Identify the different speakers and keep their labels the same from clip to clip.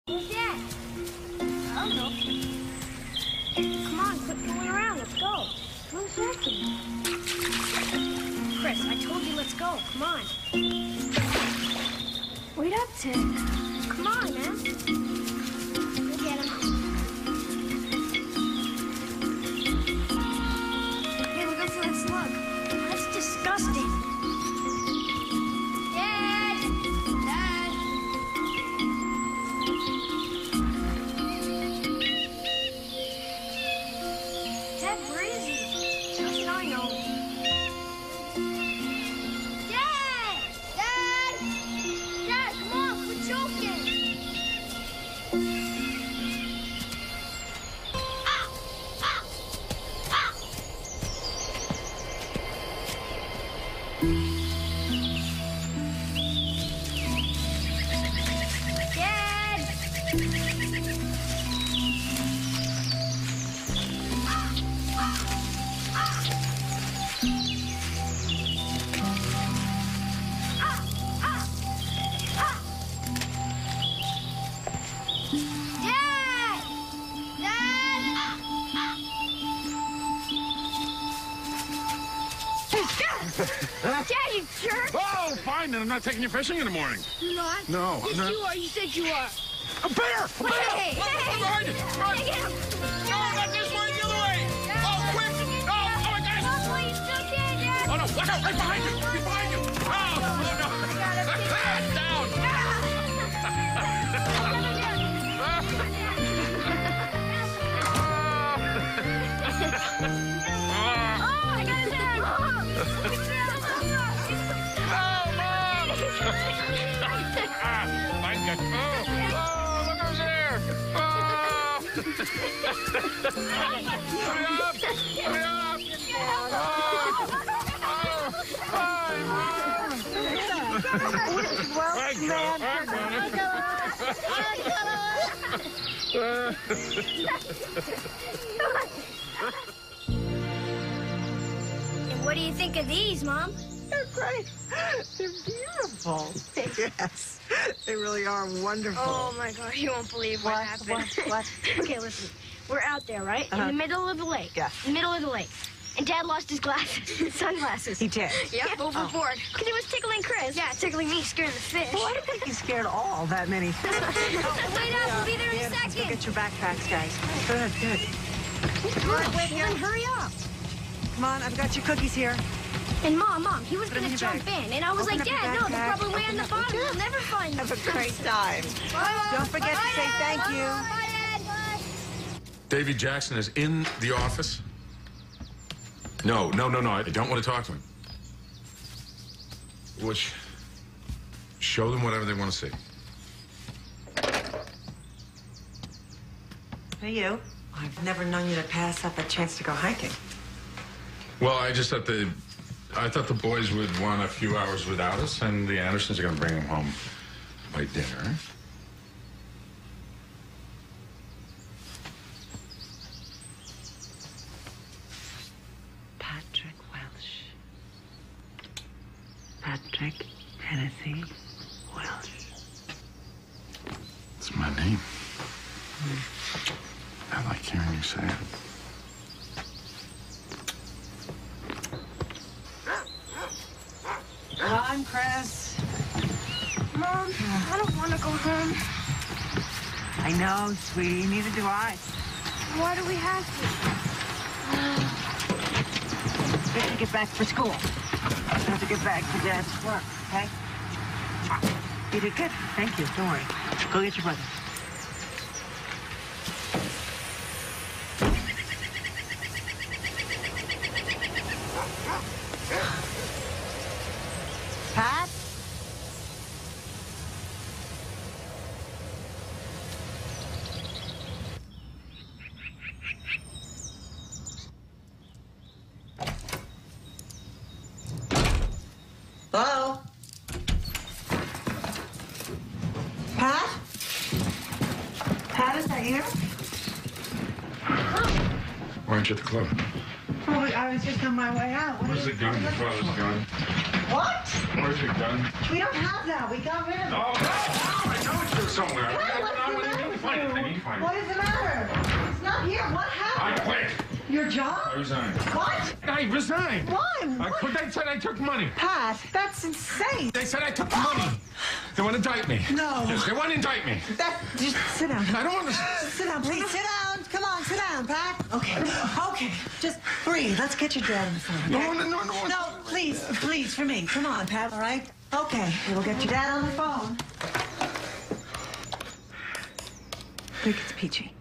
Speaker 1: Who's that? I don't know. Come on, quit fooling around. Let's go. Who's asking? Chris, I told you let's go. Come on. Wait up, Ted. Come on, man. Go get him. Hey, look out for that slug. That's disgusting. Dad! Dad! Dad, where is he? How should I know? Dad! Dad! Dad, come on, quit choking! Dad! Dad, you jerk!
Speaker 2: Oh, fine, then I'm not taking you fishing in the morning.
Speaker 1: You're not?
Speaker 2: No,
Speaker 1: Yes,
Speaker 2: I'm not.
Speaker 1: you are. You said you are.
Speaker 2: A bear! A bear!
Speaker 1: Hey,
Speaker 2: Run,
Speaker 1: hey,
Speaker 2: run behind you! Run!
Speaker 1: Get him!
Speaker 2: No, not this way, the other way! Oh, quick! Oh, oh my gosh!
Speaker 1: Oh, please, still can, Dad!
Speaker 2: Oh, no, watch out! Right behind you! Right behind you! Oh, oh no! Down!
Speaker 1: Oh, I got his hand!
Speaker 2: Look who's there! Hurry up! Hurry up!
Speaker 1: And what do you think of these, Mom?
Speaker 3: They're great. They're beautiful. Yes, they really are wonderful.
Speaker 1: Oh, my God, you won't believe what happened.
Speaker 3: What?
Speaker 1: Okay, listen. We're out there, right? In the middle of the lake.
Speaker 3: Yeah.
Speaker 1: In the middle of the lake. And Dad lost his glasses, his sunglasses.
Speaker 3: He did?
Speaker 1: Yep, overboard. Because he was tickling Chris. Yeah, tickling me, scaring the fish.
Speaker 3: Well, I don't think he's scared all that many.
Speaker 1: Wait up, we'll be there in a
Speaker 3: Let's go
Speaker 1: second.
Speaker 3: get your backpacks, guys. Good, good.
Speaker 1: Come on, wait, then hurry up.
Speaker 3: Come on, I've got your cookies here.
Speaker 1: And Mom, he was
Speaker 3: Put 'em
Speaker 1: going
Speaker 3: in
Speaker 1: to
Speaker 3: your
Speaker 1: jump
Speaker 3: bag.
Speaker 1: in. And I was
Speaker 3: Open
Speaker 1: like,
Speaker 3: up your
Speaker 1: Dad, no, they're
Speaker 3: backpack.
Speaker 1: probably way on the
Speaker 3: Open up.
Speaker 1: bottom. We'll never find them.
Speaker 3: Have a great time. Don't forget to say thank you.
Speaker 1: Bye, Dad. Bye.
Speaker 2: Davy Jackson is in the office? No, I don't want to talk to him. Which, show them whatever they want to see.
Speaker 3: Hey, you. I've never known you to pass up a chance to go hiking.
Speaker 2: Well, I thought the boys would want a few hours without us, and the Andersons are going to bring them home by dinner.
Speaker 3: Patrick Hennessy Welsh.
Speaker 2: It's my name. I like hearing you say it.
Speaker 3: I'm Chris.
Speaker 1: Mom, I don't want to go home.
Speaker 3: I know, sweetie. Neither do I.
Speaker 1: Why do we have to?
Speaker 3: We have to get back for school. We have to get back to Dad's work, okay? You did good. Thank you. Don't worry. Go get your brother. Pat? Hello? Pat? Pat, is that you?
Speaker 2: Why aren't you at the club?
Speaker 3: Oh, I was just on my way out.
Speaker 2: Where's the gun? Your father's gun.
Speaker 3: What?
Speaker 2: Where's your gun?
Speaker 3: We don't have that. We got rid of it.
Speaker 2: Oh, no, I know it's here somewhere.
Speaker 3: What?
Speaker 2: What do you mean? find it. I need to find it.
Speaker 3: What is the matter? It's not here. What happened?
Speaker 2: I quit.
Speaker 3: Your job?
Speaker 2: I resigned.
Speaker 3: What?
Speaker 2: I resigned.
Speaker 3: Why?
Speaker 2: I quit. They said I took money.
Speaker 3: Pat, that's insane.
Speaker 2: They said I took money. They want to indict me.
Speaker 3: No.
Speaker 2: Yes, they want to indict me.
Speaker 3: Just sit down.
Speaker 2: I don't want to.
Speaker 3: Sit down, please. Sit down. Come on, sit down, Pat. Okay. Okay. Just breathe. Let's get your dad on the phone. Okay?
Speaker 2: No.
Speaker 3: No, please, for me. Come on, Pat, all right? Okay, we'll get your dad on the phone. Rick, it's Peachy.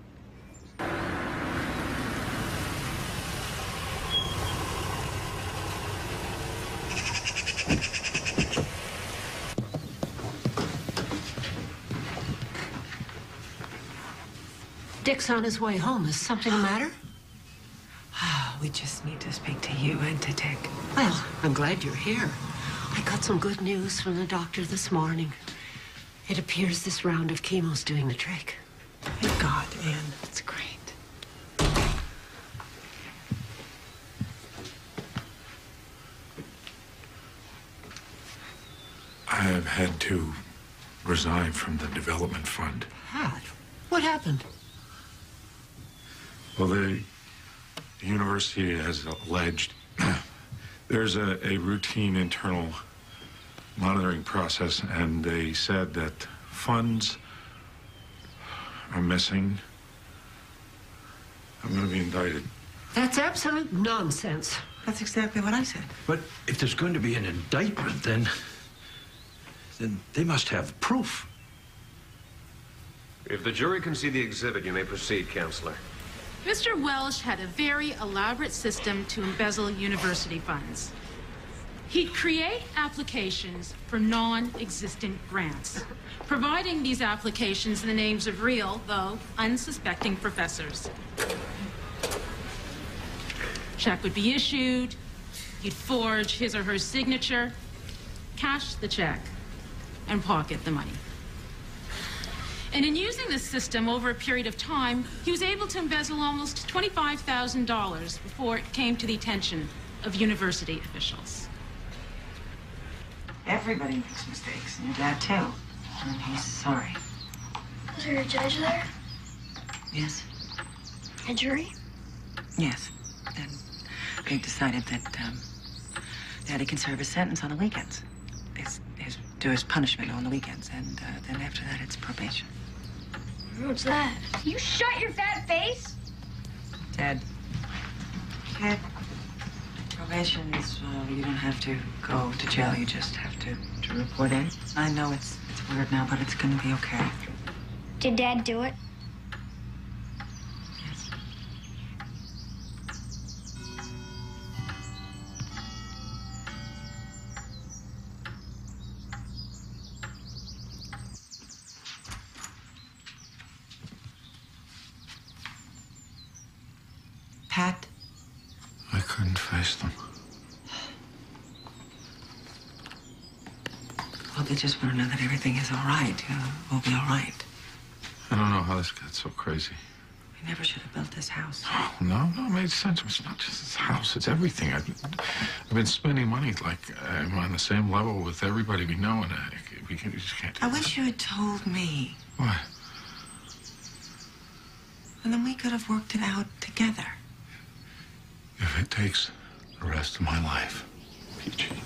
Speaker 4: Dick's on his way home. Is something the matter?
Speaker 3: We just need to speak to you and to Dick.
Speaker 4: Well, I'm glad you're here. I got some good news from the doctor this morning. It appears this round of chemo's doing the trick.
Speaker 3: Thank God, Anne. That's great.
Speaker 2: I have had to resign from the development fund.
Speaker 4: Pat, what happened?
Speaker 2: Well, the university has alleged there's a routine internal monitoring process, and they said that funds are missing. I'm going to be indicted.
Speaker 4: That's absolute nonsense.
Speaker 3: That's exactly what I said.
Speaker 5: But if there's going to be an indictment, then they must have proof.
Speaker 6: If the jury can see the exhibit, you may proceed, Counselor.
Speaker 7: Mr. Welsh had a very elaborate system to embezzle university funds. He'd create applications for non-existent grants, providing these applications in the names of real, though unsuspecting professors. Check would be issued, he'd forge his or her signature, cash the check, and pocket the money. And in using this system over a period of time, he was able to embezzle almost $25,000 before it came to the attention of university officials.
Speaker 3: Everybody makes mistakes, and your dad too. And he's sorry.
Speaker 1: Was there a judge there?
Speaker 3: Yes?
Speaker 1: A jury?
Speaker 3: Yes. And they decided that Daddy can serve his sentence on the weekends. Do his punishment on the weekends, and then after that, it's probation.
Speaker 1: What's that? You shut your fat face?
Speaker 3: Dad. Probation is, you don't have to go to jail. You just have to report in. I know it's weird now, but it's gonna be okay.
Speaker 1: Did Dad do it?
Speaker 3: Yes. Pat?
Speaker 2: I couldn't face them.
Speaker 3: Well, they just want to know that everything is all right. We'll be all right.
Speaker 2: I don't know how this got so crazy.
Speaker 3: We never should have built this house.
Speaker 2: Oh, no, it made sense. It's not just this house, it's everything. I've been spending money like I'm on the same level with everybody we know, and we just can't do
Speaker 3: I
Speaker 2: that.
Speaker 3: wish you had told me.
Speaker 2: What?
Speaker 3: And then we could have worked it out together.
Speaker 2: If it takes the rest of my life, Peachy,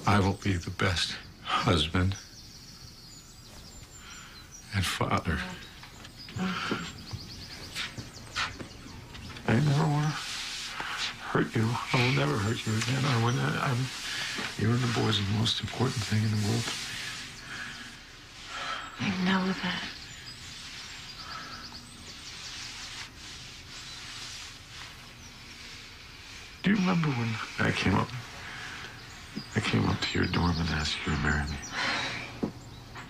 Speaker 2: I will be the best husband and father. I never want to hurt you. I will never hurt you again. You and the boys are the most important thing in the world to me.
Speaker 3: I know that.
Speaker 2: Do you remember when I came up to your dorm and asked you to marry me?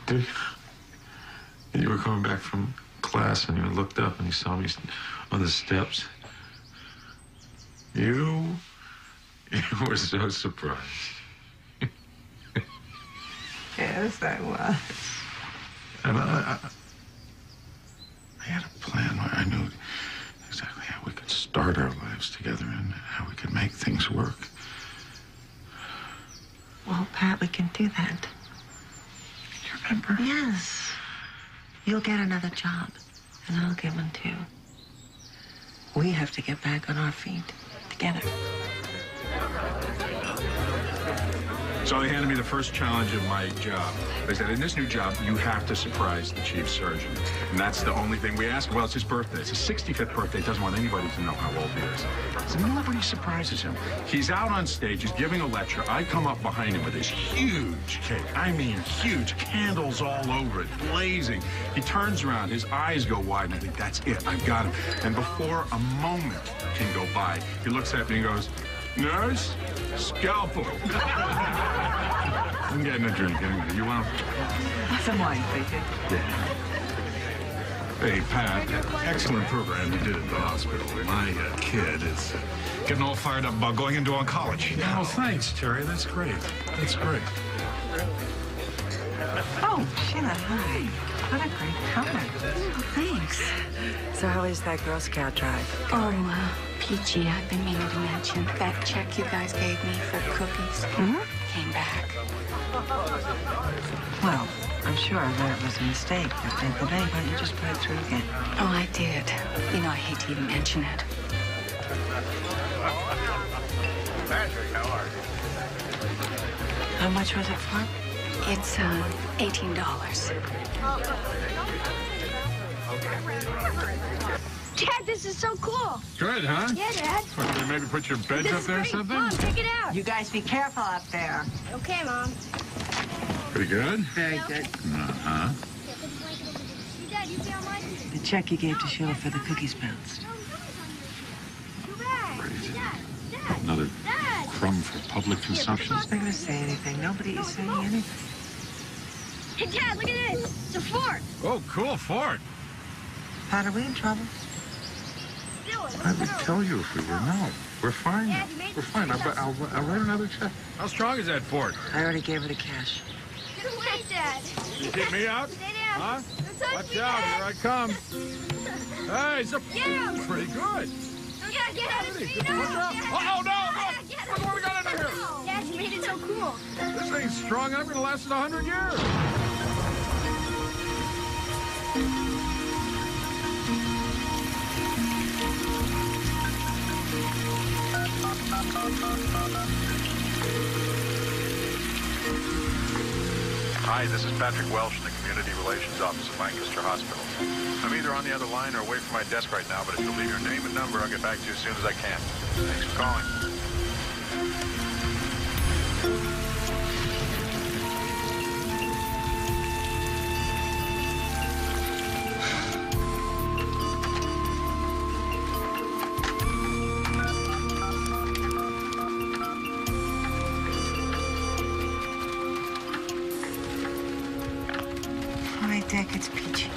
Speaker 2: Do you? And you were coming back from class and you looked up and you saw me on the steps. You were so surprised.
Speaker 3: Yes, I was.
Speaker 2: And I had a plan where I knew exactly how we could start our lives together and how we could make things work.
Speaker 3: Well, Pat, we can do that.
Speaker 2: You remember?
Speaker 3: Yes. You'll get another job. And I'll get one, too. We have to get back on our feet together.
Speaker 2: So they handed me the first challenge of my job. They said, in this new job, you have to surprise the chief surgeon. And that's the only thing we ask. Well, it's his birthday. It's his 65th birthday. He doesn't want anybody to know how old he is. So nobody surprises him. He's out on stage. He's giving a lecture. I come up behind him with this huge cake. I mean, huge. Candles all over it, blazing. He turns around. His eyes go wide. And I think, that's it. I've got him. And before a moment can go by, he looks at me and goes, nurse, scalpel. I'm getting a drink anyway. You want
Speaker 3: Some wine, thank you.
Speaker 2: Yeah. Hey, Pat, excellent program you did at the hospital. My kid is getting all fired up about going into oncology. Oh, thanks, Terry. That's great. That's great.
Speaker 3: Oh, Sheila, hi. What a great comment. Oh, thanks. So how is that Girl Scout drive?
Speaker 8: Oh, Peachy, I've been meaning to mention that check you guys gave me for cookies came back.
Speaker 3: Well, I'm sure that was a mistake. But at the bank, why don't you just put it through again?
Speaker 8: Oh, I did. You know, I hate to even mention it.
Speaker 6: Patrick, how are you?
Speaker 3: How much was it for?
Speaker 8: It's $18.
Speaker 1: Dad, this is so cool.
Speaker 2: Good, huh?
Speaker 1: Yeah, Dad.
Speaker 2: What, they maybe put your beds
Speaker 1: This
Speaker 2: up
Speaker 1: is
Speaker 2: there or
Speaker 1: great.
Speaker 2: something?
Speaker 1: Mom, check it out.
Speaker 3: You guys be careful up there.
Speaker 1: Okay, Mom.
Speaker 2: Pretty good?
Speaker 3: Very good.
Speaker 2: Uh-huh.
Speaker 1: Hey, Dad, you be on my team.
Speaker 3: The check you gave to Sheila for the cookies bounced.
Speaker 1: Too bad.
Speaker 2: Crazy.
Speaker 1: Dad,
Speaker 2: Another
Speaker 1: Dad.
Speaker 2: crumb for public consumption.
Speaker 3: She's not going to say anything. Nobody is saying anything.
Speaker 1: Hey, Dad, look at this. It's a fort.
Speaker 2: Oh, cool, Ford.
Speaker 3: Pat, are we in trouble?
Speaker 2: I would tell you if we were. No, we're fine.
Speaker 1: Dad, you made
Speaker 2: We're
Speaker 1: the
Speaker 2: fine. I'll write another check. How strong is that Ford?
Speaker 3: I already gave her the cash.
Speaker 1: Get away, Dad.
Speaker 2: You kick me out?
Speaker 1: Stay down.
Speaker 2: Huh?
Speaker 1: Don't touch
Speaker 2: Watch
Speaker 1: me,
Speaker 2: out,
Speaker 1: Dad.
Speaker 2: here I come. Hey, it's
Speaker 1: Get him.
Speaker 2: pretty good.
Speaker 1: Dad, get out of
Speaker 2: Watch
Speaker 1: me.
Speaker 2: out. Oh, no,
Speaker 1: Dad, get
Speaker 2: look what we got in here.
Speaker 1: Dad, you made it so cool.
Speaker 2: This thing's strong enough to last 100 years.
Speaker 9: Hi, this is Patrick Welsh in the Community Relations Office at Lancaster Hospital. I'm either on the other line or away from my desk right now, but if you'll leave your name and number, I'll get back to you as soon as I can. Thanks for calling.
Speaker 3: Dick, it's Peachy.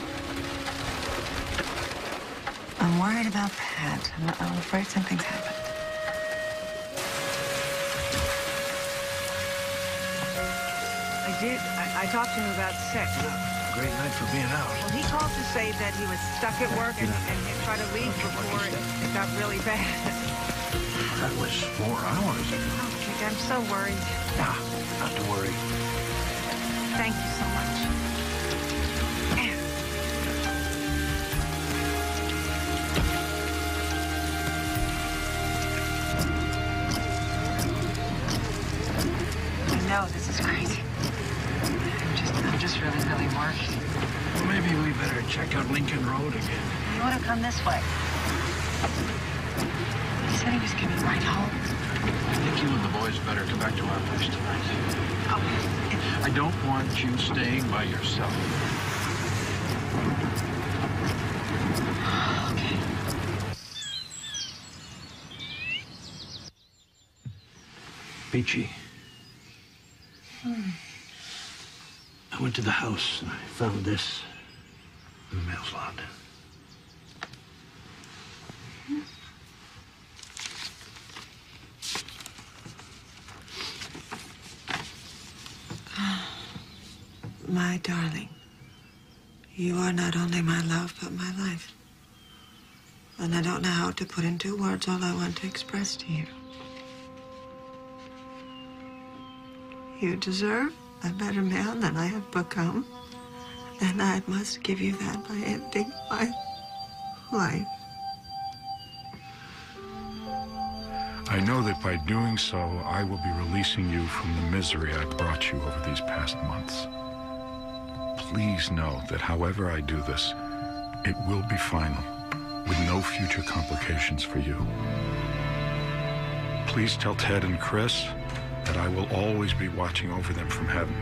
Speaker 3: I'm worried about Pat. I'm afraid something's happened. I talked to him about sick.
Speaker 5: Great night for being out.
Speaker 3: Well, he called to say that he was stuck at work and tried to leave before it got really bad.
Speaker 5: That was 4 hours ago.
Speaker 3: Oh, Dick, I'm so worried.
Speaker 5: Nah, not to worry.
Speaker 3: Thank you so much. No, this is crazy. I'm just really worried.
Speaker 5: Well, maybe we better check out Lincoln Road again.
Speaker 3: You want to come this way? He said he was giving me a ride home.
Speaker 5: I think you and the boys better come back to our place tonight.
Speaker 3: Oh,
Speaker 5: I don't want you staying by yourself.
Speaker 3: okay.
Speaker 5: Peachy. I went to the house and I found this in the mail slot.
Speaker 3: My darling, you are not only my love, but my life. And I don't know how to put into words all I want to express to you. You deserve a better man than I have become. And I must give you that by ending my
Speaker 4: Why?
Speaker 2: I know that by doing so, I will be releasing you from the misery I brought you over these past months. Please know that however I do this, it will be final, with no future complications for you. Please tell Ted and Chris that I will always be watching over them from heaven,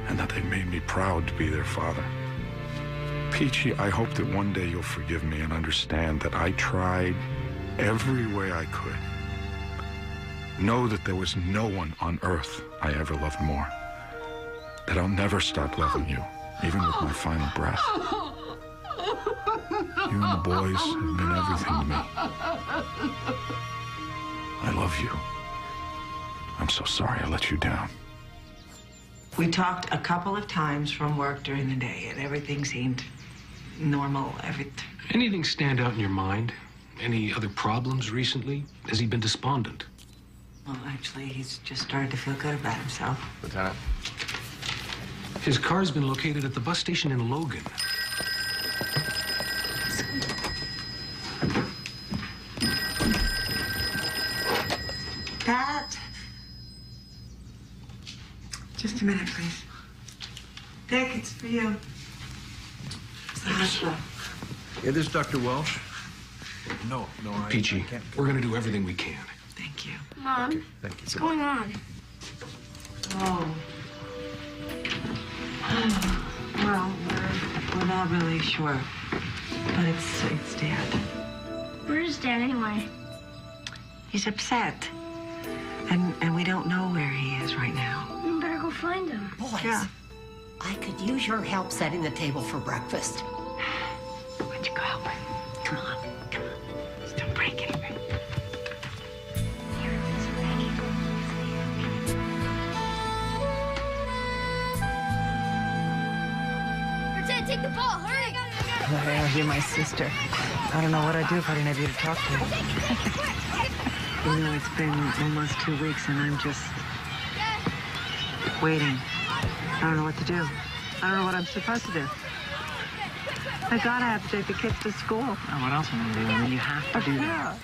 Speaker 2: and that they made me proud to be their father. Peachy, I hope that one day you'll forgive me and understand that I tried every way I could. Know that there was no one on earth I ever loved more. That I'll never stop loving you, even with my final breath. You and the boys have been everything to me. I love you. I'm so sorry I let you down.
Speaker 3: We talked a couple of times from work during the day, and everything seemed normal.
Speaker 10: Anything stand out in your mind? Any other problems recently? Has he been despondent?
Speaker 3: Well, actually, he's just started to feel good about himself.
Speaker 6: Lieutenant.
Speaker 10: His car's been located at the bus station in Logan.
Speaker 3: Pat! Just a minute, please. Dick, it's for you. It's the hospital.
Speaker 5: Yeah, this is Dr. Welsh. No, I
Speaker 10: Peachy,
Speaker 5: can't.
Speaker 10: we're going to do everything we can.
Speaker 3: Thank you.
Speaker 1: Mom,
Speaker 5: Okay, thank you.
Speaker 1: what's going on?
Speaker 3: Oh. Well, we're not really sure. But it's Dad.
Speaker 1: Where's Dad anyway?
Speaker 3: He's upset. And we don't know where he is right now.
Speaker 1: We better go find him.
Speaker 4: Boys,
Speaker 3: Yeah.
Speaker 4: I could use your help setting the table for breakfast.
Speaker 3: Why don't you go help him?
Speaker 4: Come on.
Speaker 3: Just don't break anything.
Speaker 1: Ted, take the ball, hurry!
Speaker 3: You're my sister. I don't know what I'd do if I didn't have you to talk to. You know, it's been almost 2 weeks and I'm just waiting. I don't know what to do. I don't know what I'm supposed to do. I gotta have to take the kids to school. Oh, what else am I gonna do? I mean, you have to do that.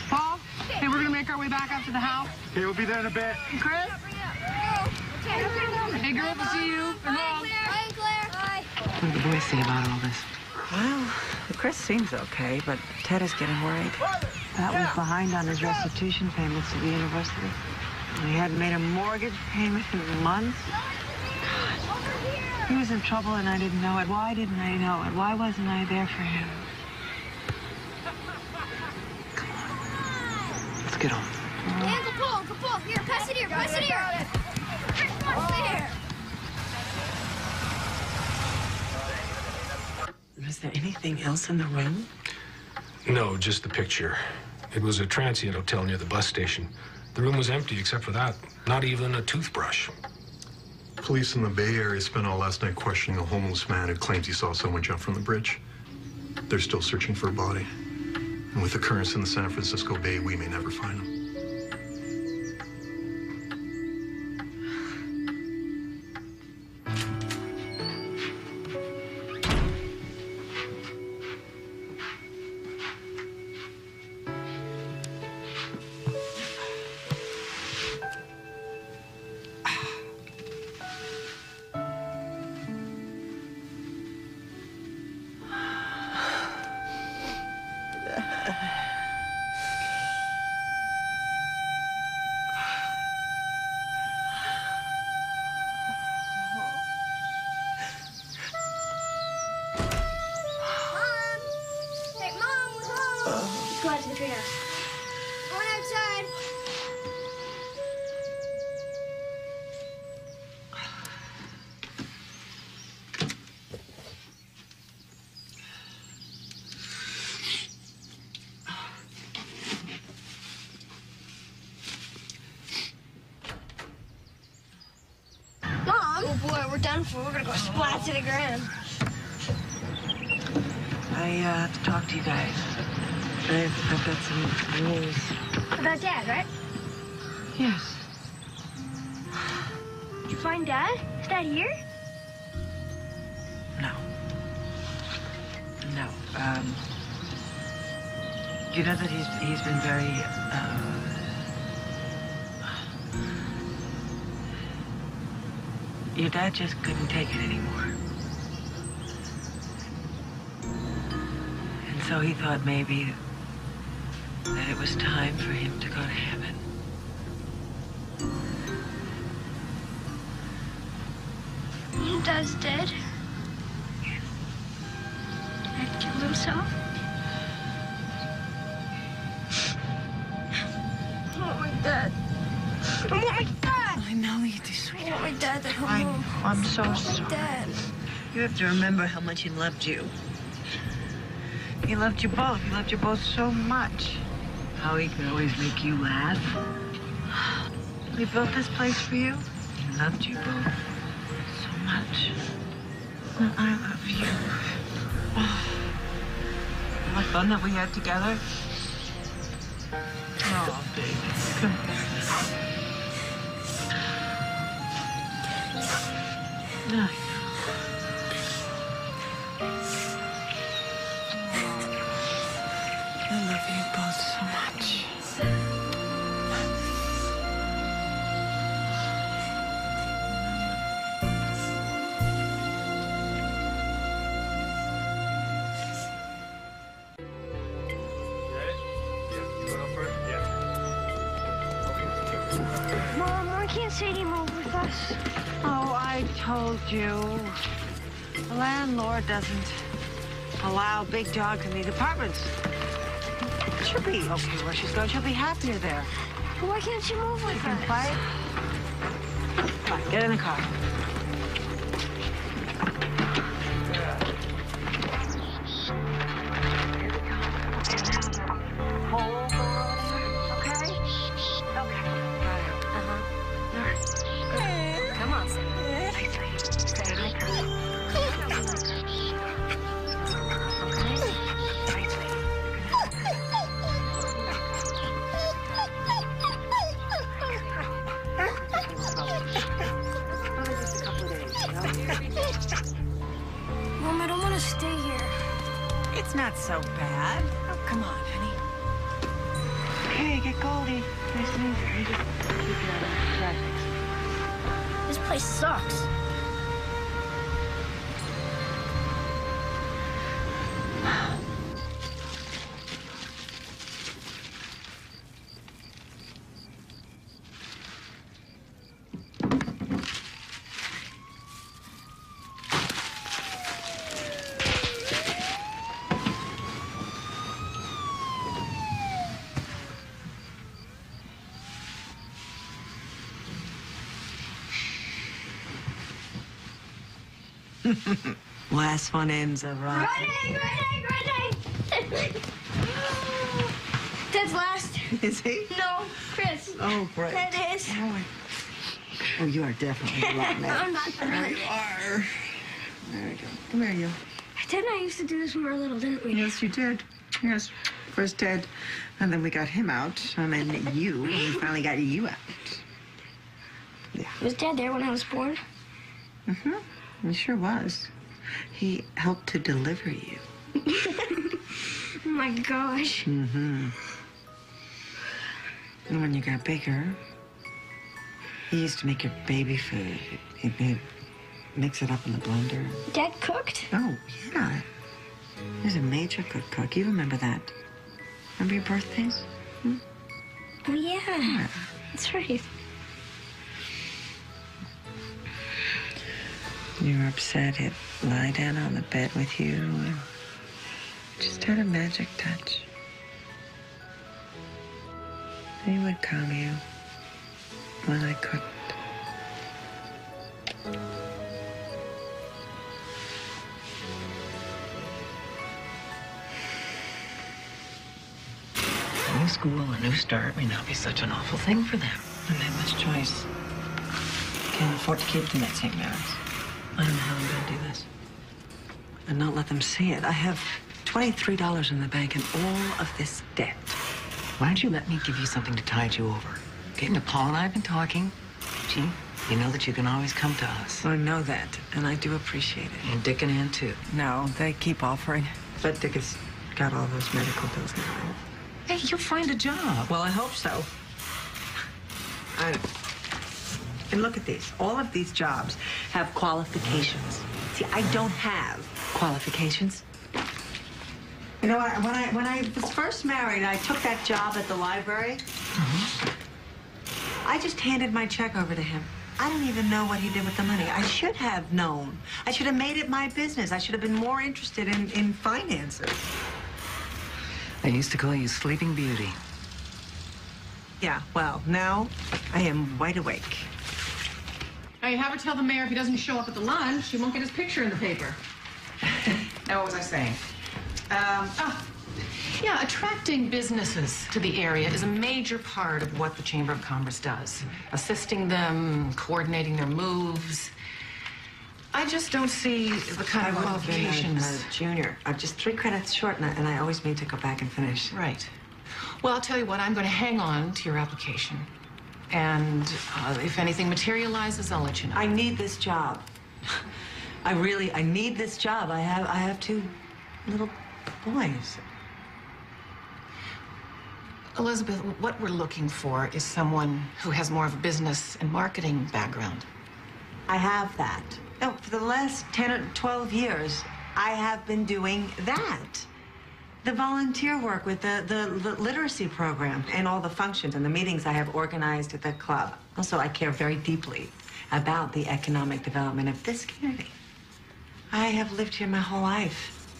Speaker 11: Paul, hey, we're gonna make our way back up to the house.
Speaker 6: Okay, we'll be there in a bit.
Speaker 11: Chris? Hey, girl, to see you. And Mom.
Speaker 1: Bye, Claire. Bye.
Speaker 3: What do the boys say about all this? Well, Chris seems okay, but Ted is getting worried. That was behind on his restitution payments to the university. He hadn't made a mortgage payment in months. God. He was in trouble and I didn't know it. Why didn't I know it? Why wasn't I there for him? Come on. Let's get on.
Speaker 1: Yeah, Kapul. Here, pass it here, pass it here. Come on, stay here.
Speaker 3: Is there anything else in the room?
Speaker 10: No, just the picture. It was a transient hotel near the bus station. The room was empty except for that. Not even a toothbrush.
Speaker 12: Police in the Bay Area spent all last night questioning a homeless man who claims he saw someone jump from the bridge. They're still searching for a body. And with the currents in the San Francisco Bay, we may never find him.
Speaker 1: Go out to the treehouse. Going outside. Mom! Oh boy, we're done for. We're gonna go splat to the ground.
Speaker 3: I have to talk to you guys. I've got some news.
Speaker 1: About Dad, right?
Speaker 3: Yes.
Speaker 1: Did you find Dad? Is Dad here?
Speaker 3: No. No. you know that he's been very, your dad just couldn't take it anymore. And so he thought maybe that it was time for him to go to heaven.
Speaker 1: Your dad's dead?
Speaker 3: Yes.
Speaker 1: Dad killed himself? I want my dad. I want my dad!
Speaker 3: I know you do, sweetheart.
Speaker 1: I want my dad to come
Speaker 3: I know.
Speaker 1: home.
Speaker 3: I'm so
Speaker 1: I want
Speaker 3: sorry.
Speaker 1: my dad.
Speaker 3: You have to remember how much he loved you. He loved you both. He loved you both so much. How he could always make you laugh. We built this place for you. He loved you both so much. And I love you. Oh, the fun that we had together. Oh, baby. Come on. No. I love you both so much.
Speaker 1: Mom, why can't Sadie move with us?
Speaker 3: Oh, I told you. The landlord doesn't allow big dogs in these apartments. She'll be okay where she's going. She'll be happier there.
Speaker 1: Why can't she move with
Speaker 3: She can
Speaker 1: us?
Speaker 3: fight. Come on, get in the car.
Speaker 1: Come on, Sadie. Mom, I don't want to stay here.
Speaker 3: It's not so bad. Oh, come on, honey. Okay, get Goldie. Nice and easy. You just keep your out of traffic.
Speaker 1: This place sucks.
Speaker 3: Last one ends a rock.
Speaker 1: Running! Dad's last.
Speaker 3: Is he?
Speaker 1: No, Chris.
Speaker 3: Oh, great.
Speaker 1: That is.
Speaker 3: Oh, you are definitely a lot now.
Speaker 1: I'm not the
Speaker 3: There
Speaker 1: one.
Speaker 3: you are. There we go. Come here, you.
Speaker 1: Ted and I used to do this when we were little, didn't we?
Speaker 3: Yes, you did. Yes. First Ted, and then we got him out, and then you, and we finally got you out. Yeah.
Speaker 1: Was Dad there when I was born?
Speaker 3: Mm-hmm. He sure was. He helped to deliver you.
Speaker 1: Oh my gosh.
Speaker 3: Mm-hmm. And when you got bigger, he used to make your baby food. He'd mix it up in the blender.
Speaker 1: Dad cooked?
Speaker 3: Oh, yeah. He was a major good cook. You remember that? Remember your birthdays? Hmm?
Speaker 1: Oh, yeah. That's right.
Speaker 3: You were upset. He'd lie down on the bed with you and just had a magic touch. He would calm you when I couldn't.
Speaker 13: A new school, a new start may not be such an awful thing for them.
Speaker 3: And they have much choice. Can't afford to keep them at St. Mary's. I don't know how I'm going to do this. And not let them see it. I have $23 in the bank and all of this debt.
Speaker 13: Why don't you let me give you something to tide you over? Okay, now Paul and I have been talking. Gee, you know that you can always come to us.
Speaker 3: I know that, and I do appreciate it.
Speaker 13: And Dick and Ann, too.
Speaker 3: No, they keep offering. bet Dick has got all those medical bills now.
Speaker 13: Hey, you'll find a job.
Speaker 3: Well, I hope so. And look at these. All of these jobs have qualifications. See, I don't have qualifications. You know, when I was first married, I took that job at the library. I just handed my check over to him. I don't even know what he did with the money. I should have known. I should have made it my business. I should have been more interested in finances.
Speaker 13: I used to call you Sleeping Beauty.
Speaker 3: Yeah, well, now I am wide awake.
Speaker 11: Hey, have her tell the mayor if he doesn't show up at the lunch, he won't get his picture in the paper.
Speaker 13: Now, what was I saying? Yeah, attracting businesses to the area is a major part of what the Chamber of Commerce does. Assisting them, coordinating their moves. I just don't see the kind of qualifications.
Speaker 3: I would have been a junior. I'm just 3 credits short, and I always mean to go back and finish.
Speaker 13: Right. Well, I'll tell you what, I'm going to hang on to your application. And if anything materializes, I'll let you know.
Speaker 3: I need this job. I need this job. I have 2 little boys.
Speaker 13: Elizabeth, what we're looking for is someone who has more of a business and marketing background.
Speaker 3: I have that. No, for the last 10 or 12 years, I have been doing that. The volunteer work with the literacy program and all the functions and the meetings I have organized at the club. Also, I care very deeply about the economic development of this community. I have lived here my whole life,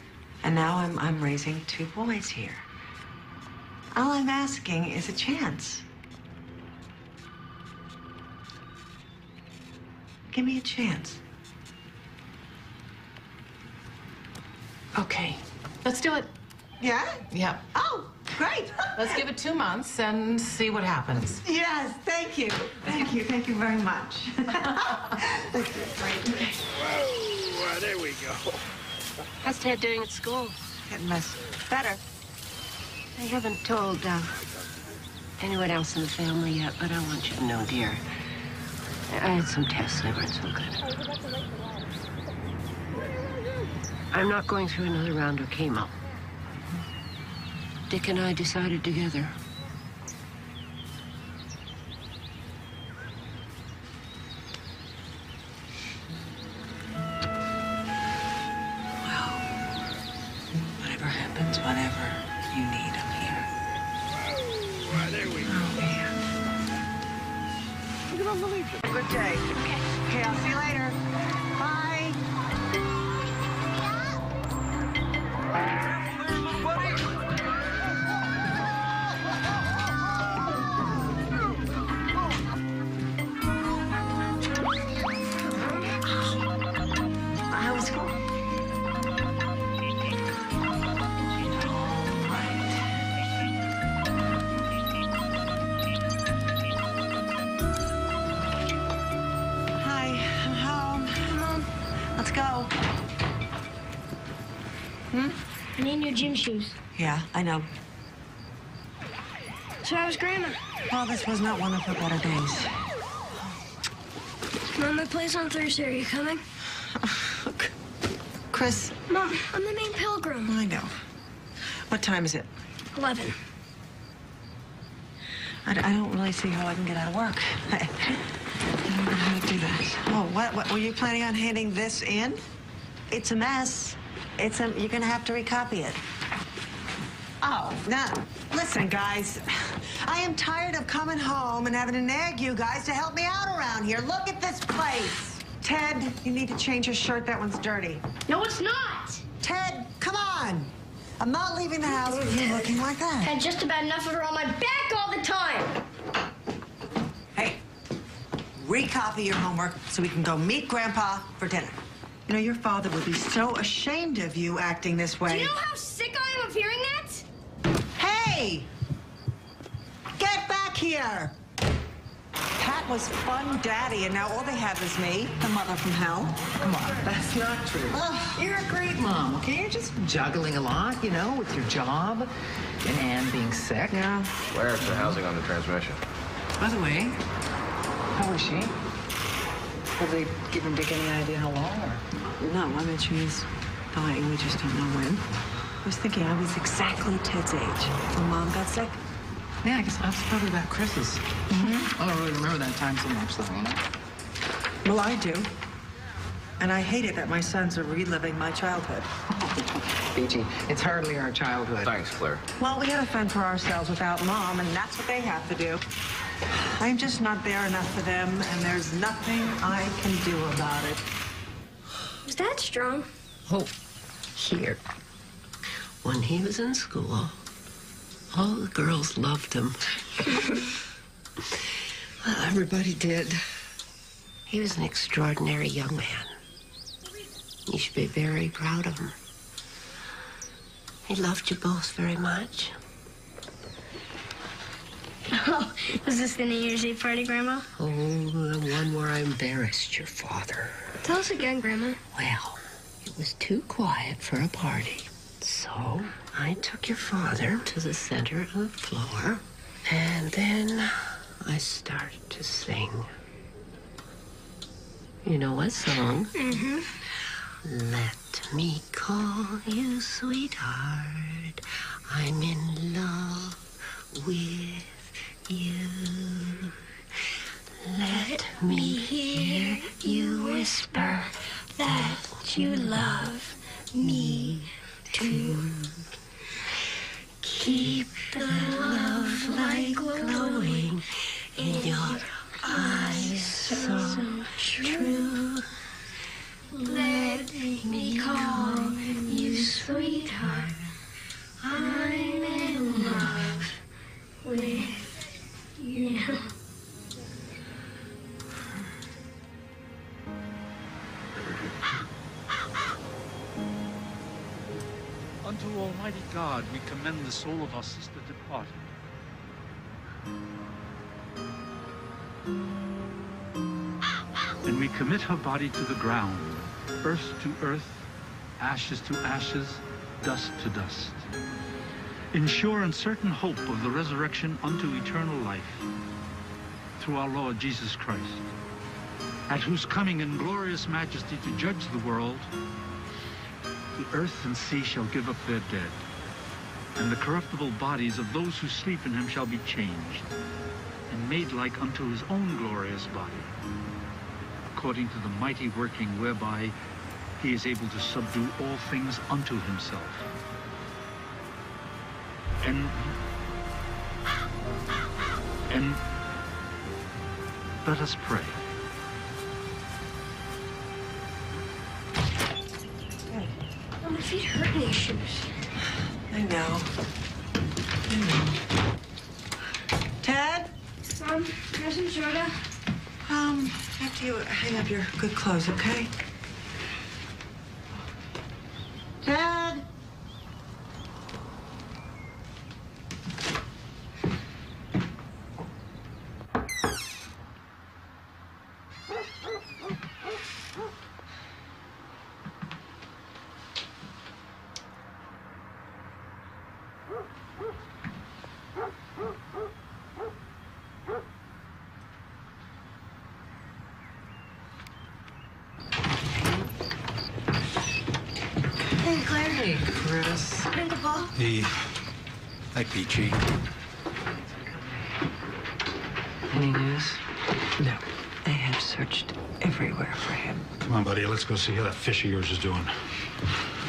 Speaker 3: and now I'm raising 2 boys here. All I'm asking is a chance. Give me a chance.
Speaker 13: Okay, let's do it.
Speaker 3: Yeah?
Speaker 13: Yeah.
Speaker 3: Oh, great.
Speaker 13: Let's give it 2 months and see what happens.
Speaker 3: Yes, thank you. Thank you. Thank you very much. Thank you. Great.
Speaker 6: Whoa, there we go.
Speaker 4: How's Ted doing at school?
Speaker 3: Getting better.
Speaker 4: I haven't told anyone else in the family yet, but I want you to know, dear, I had some tests. They weren't so good. I'm not going through another round of chemo. Dick and I decided together.
Speaker 3: Well, whatever happens, whatever you need, I'm here.
Speaker 6: Whoa, there we go.
Speaker 3: Oh, man.
Speaker 6: You can unbelieve it.
Speaker 3: Good day. Okay, I'll see you later. Bye. How was school? Hi, I'm home.
Speaker 1: Mom,
Speaker 3: Let's go.
Speaker 1: I need new gym shoes.
Speaker 3: Yeah, I know.
Speaker 1: So how was Grandma?
Speaker 3: Well, this was not one of her better days.
Speaker 1: Mom, my play's on Thursday. Are you coming?
Speaker 3: Chris.
Speaker 1: Mom, I'm the main pilgrim.
Speaker 3: I know. What time is it?
Speaker 1: 11.
Speaker 3: I don't really see how I can get out of work. I don't know how to do that. Oh, what? Were you planning on handing this in? It's a mess. You're gonna have to recopy it. Oh, no. Listen, guys. I am tired of coming home and having to nag you guys to help me out around here. Look at this place. Ted, you need to change your shirt. That one's dirty.
Speaker 1: No, it's not.
Speaker 3: Ted, come on. I'm not leaving the house with you looking like that.
Speaker 1: Had just about enough of her on my back all the time.
Speaker 3: Hey, recopy your homework so we can go meet Grandpa for dinner. You know, your father would be so ashamed of you acting this way.
Speaker 1: Do you know how sick I am of hearing that?
Speaker 3: Hey! Get back here! Pat was fun daddy, and now all they have is me, the mother from hell.
Speaker 13: Come on, that's not true. You're a great mom, okay? You're just juggling a lot, you know, with your job and Anne being sick.
Speaker 3: Yeah.
Speaker 6: Where's the housing on the transmission?
Speaker 13: By the way, how is she? Have they given Dick any idea how long, or?
Speaker 3: No, I mean, she's dying. We just don't know when. was thinking I was exactly Ted's age when Mom got sick.
Speaker 14: Yeah, I guess that's probably about Chris's. I don't really remember that time so much, though, you know?
Speaker 3: Well, I do. And I hate it that my sons are reliving my childhood.
Speaker 14: Peachy, it's hardly our childhood.
Speaker 6: Thanks, Claire.
Speaker 3: Well, we had to fend for ourselves without Mom, and that's what they have to do. I'm just not there enough for them, and there's nothing I can do about it.
Speaker 1: Is Dad strong?
Speaker 4: Oh, here. When he was in school, all the girls loved him. Well, everybody did. He was an extraordinary young man. You should be very proud of him. He loved you both very much.
Speaker 1: Oh, was this the New Year's Eve party, Grandma?
Speaker 4: Oh, the one where I embarrassed your father.
Speaker 1: Tell us again, Grandma.
Speaker 4: Well, it was too quiet for a party. So I took your father to the center of the floor, and then I started to sing. You know what song?
Speaker 1: Mm-hmm.
Speaker 4: Let me call you sweetheart. I'm in love with you. Let me hear you whisper that you love me too. Keep the love light glowing in your eyes so true. Let me call you sweetheart. I'm in love with you.
Speaker 15: Unto Almighty God we commend the soul of our sister departed. And we commit her body to the ground, earth to earth, ashes to ashes, dust to dust, in sure and certain hope of the resurrection unto eternal life, through our Lord Jesus Christ, at whose coming in glorious majesty to judge the world, the earth and sea shall give up their dead, and the corruptible bodies of those who sleep in him shall be changed, and made like unto his own glorious body, according to the mighty working whereby he is able to subdue all things unto himself. And let us pray.
Speaker 1: My feet hurt in these shoes.
Speaker 3: I know. Ted?
Speaker 1: Mom, here's some soda.
Speaker 3: After you hang up your good clothes, okay? Ted?
Speaker 1: Hey, Claire.
Speaker 14: Hey, Chris.
Speaker 1: Uncle Paul.
Speaker 5: Hey. Hi, Peachy.
Speaker 3: Any news? No. They have searched everywhere for him.
Speaker 10: Come on, buddy. Let's go see how that fish of yours is doing.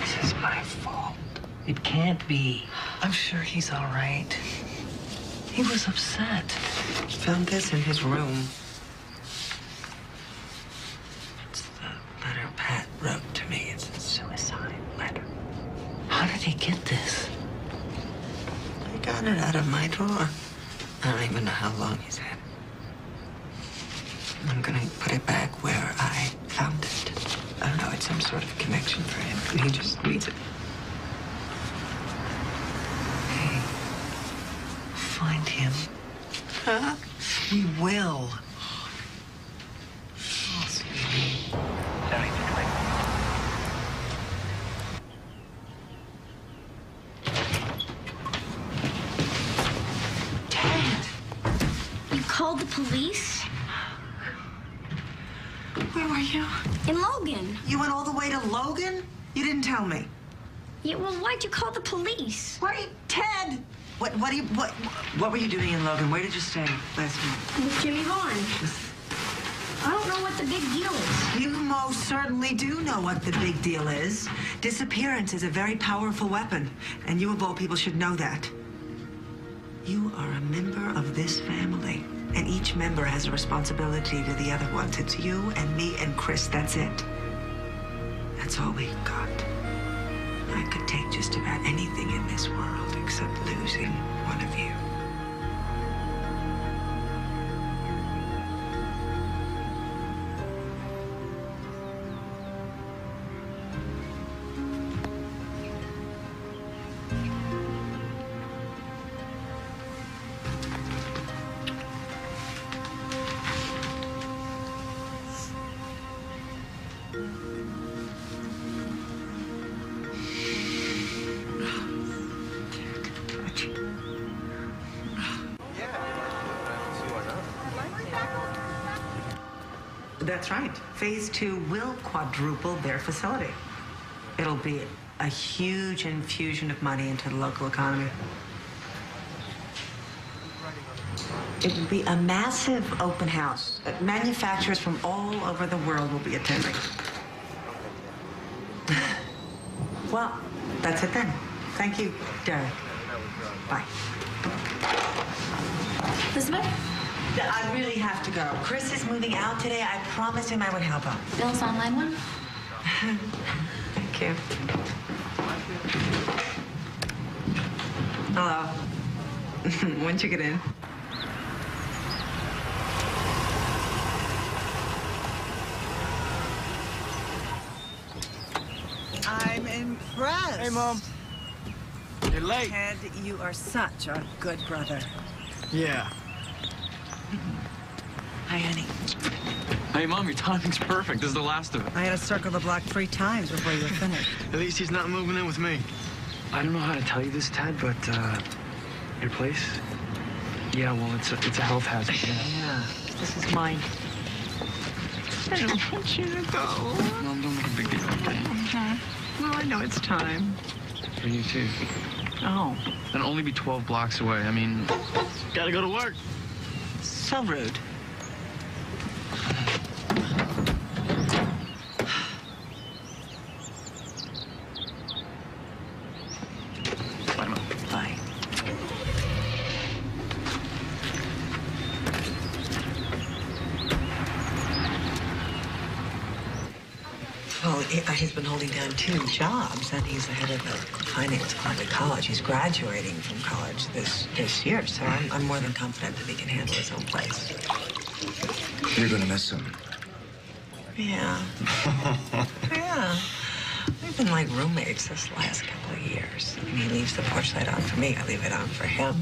Speaker 3: This is my fault.
Speaker 14: It can't be. I'm sure he's all right. He was upset.
Speaker 3: Found this in his room. It's the letter Pat wrote to me. It's a suicide letter.
Speaker 14: How did he get this?
Speaker 3: I got it out of my drawer. I don't even know how long he's had it. I'm gonna put it back where I found it. I don't know, it's some sort of connection for him, and he just needs it.
Speaker 14: Hey, find him.
Speaker 3: Huh?
Speaker 14: We will. Oh, sweetie.
Speaker 1: Dad, you called the police?
Speaker 3: Where were you?
Speaker 1: In Logan.
Speaker 3: You went all the way to Logan? You didn't tell me.
Speaker 1: Yeah, well, why'd you call the police?
Speaker 3: Wait, Ted! What were you doing in Logan? Where did you stay last night?
Speaker 1: With Jimmy Vaughn. I don't know what the big deal is.
Speaker 3: You most certainly do know what the big deal is. Disappearance is a very powerful weapon, and you of all people should know that. You are a member of this family, and each member has a responsibility to the other ones. It's you and me and Chris, that's it. That's all we got. I could take just about anything in this world except losing one of you. That's right. Phase 2 will quadruple their facility. It'll be a huge infusion of money into the local economy. It will be a massive open house. Manufacturers from all over the world will be attending. Well, that's it then. Thank you, Derek. Bye.
Speaker 1: Elizabeth?
Speaker 3: I really have to go. Chris is moving out today. I promised him I would help him.
Speaker 1: Bill's online one?
Speaker 3: Thank you. Hello. When'd you get in?
Speaker 16: I'm impressed.
Speaker 6: Hey, Mom. You're late.
Speaker 16: Ted, you are such a good brother.
Speaker 6: Yeah.
Speaker 16: Hi, honey.
Speaker 6: Hey, Mom, your timing's perfect. This is the last of it.
Speaker 16: I had to circle the block 3 times before you were finished.
Speaker 6: At least he's not moving in with me.
Speaker 17: I don't know how to tell you this, Ted, but your place? Yeah, well, it's a health hazard.
Speaker 3: Yeah, this is mine. I don't want you to go.
Speaker 17: Mom, don't make a big deal, okay?
Speaker 3: Well, I know it's time.
Speaker 17: For you, too.
Speaker 3: Oh.
Speaker 17: It'll only be 12 blocks away. I mean,
Speaker 6: Gotta go to work.
Speaker 3: So rude.
Speaker 17: bye, Mom.
Speaker 3: Bye. Well, he's been holding down 2 jobs, and he's the head of the finance department at college. He's graduating from college this year, so I'm more than confident that he can handle his own place.
Speaker 18: You're gonna miss him.
Speaker 3: Yeah. Yeah. We've been like roommates this last couple of years. And he leaves the porch light on for me. I leave it on for him.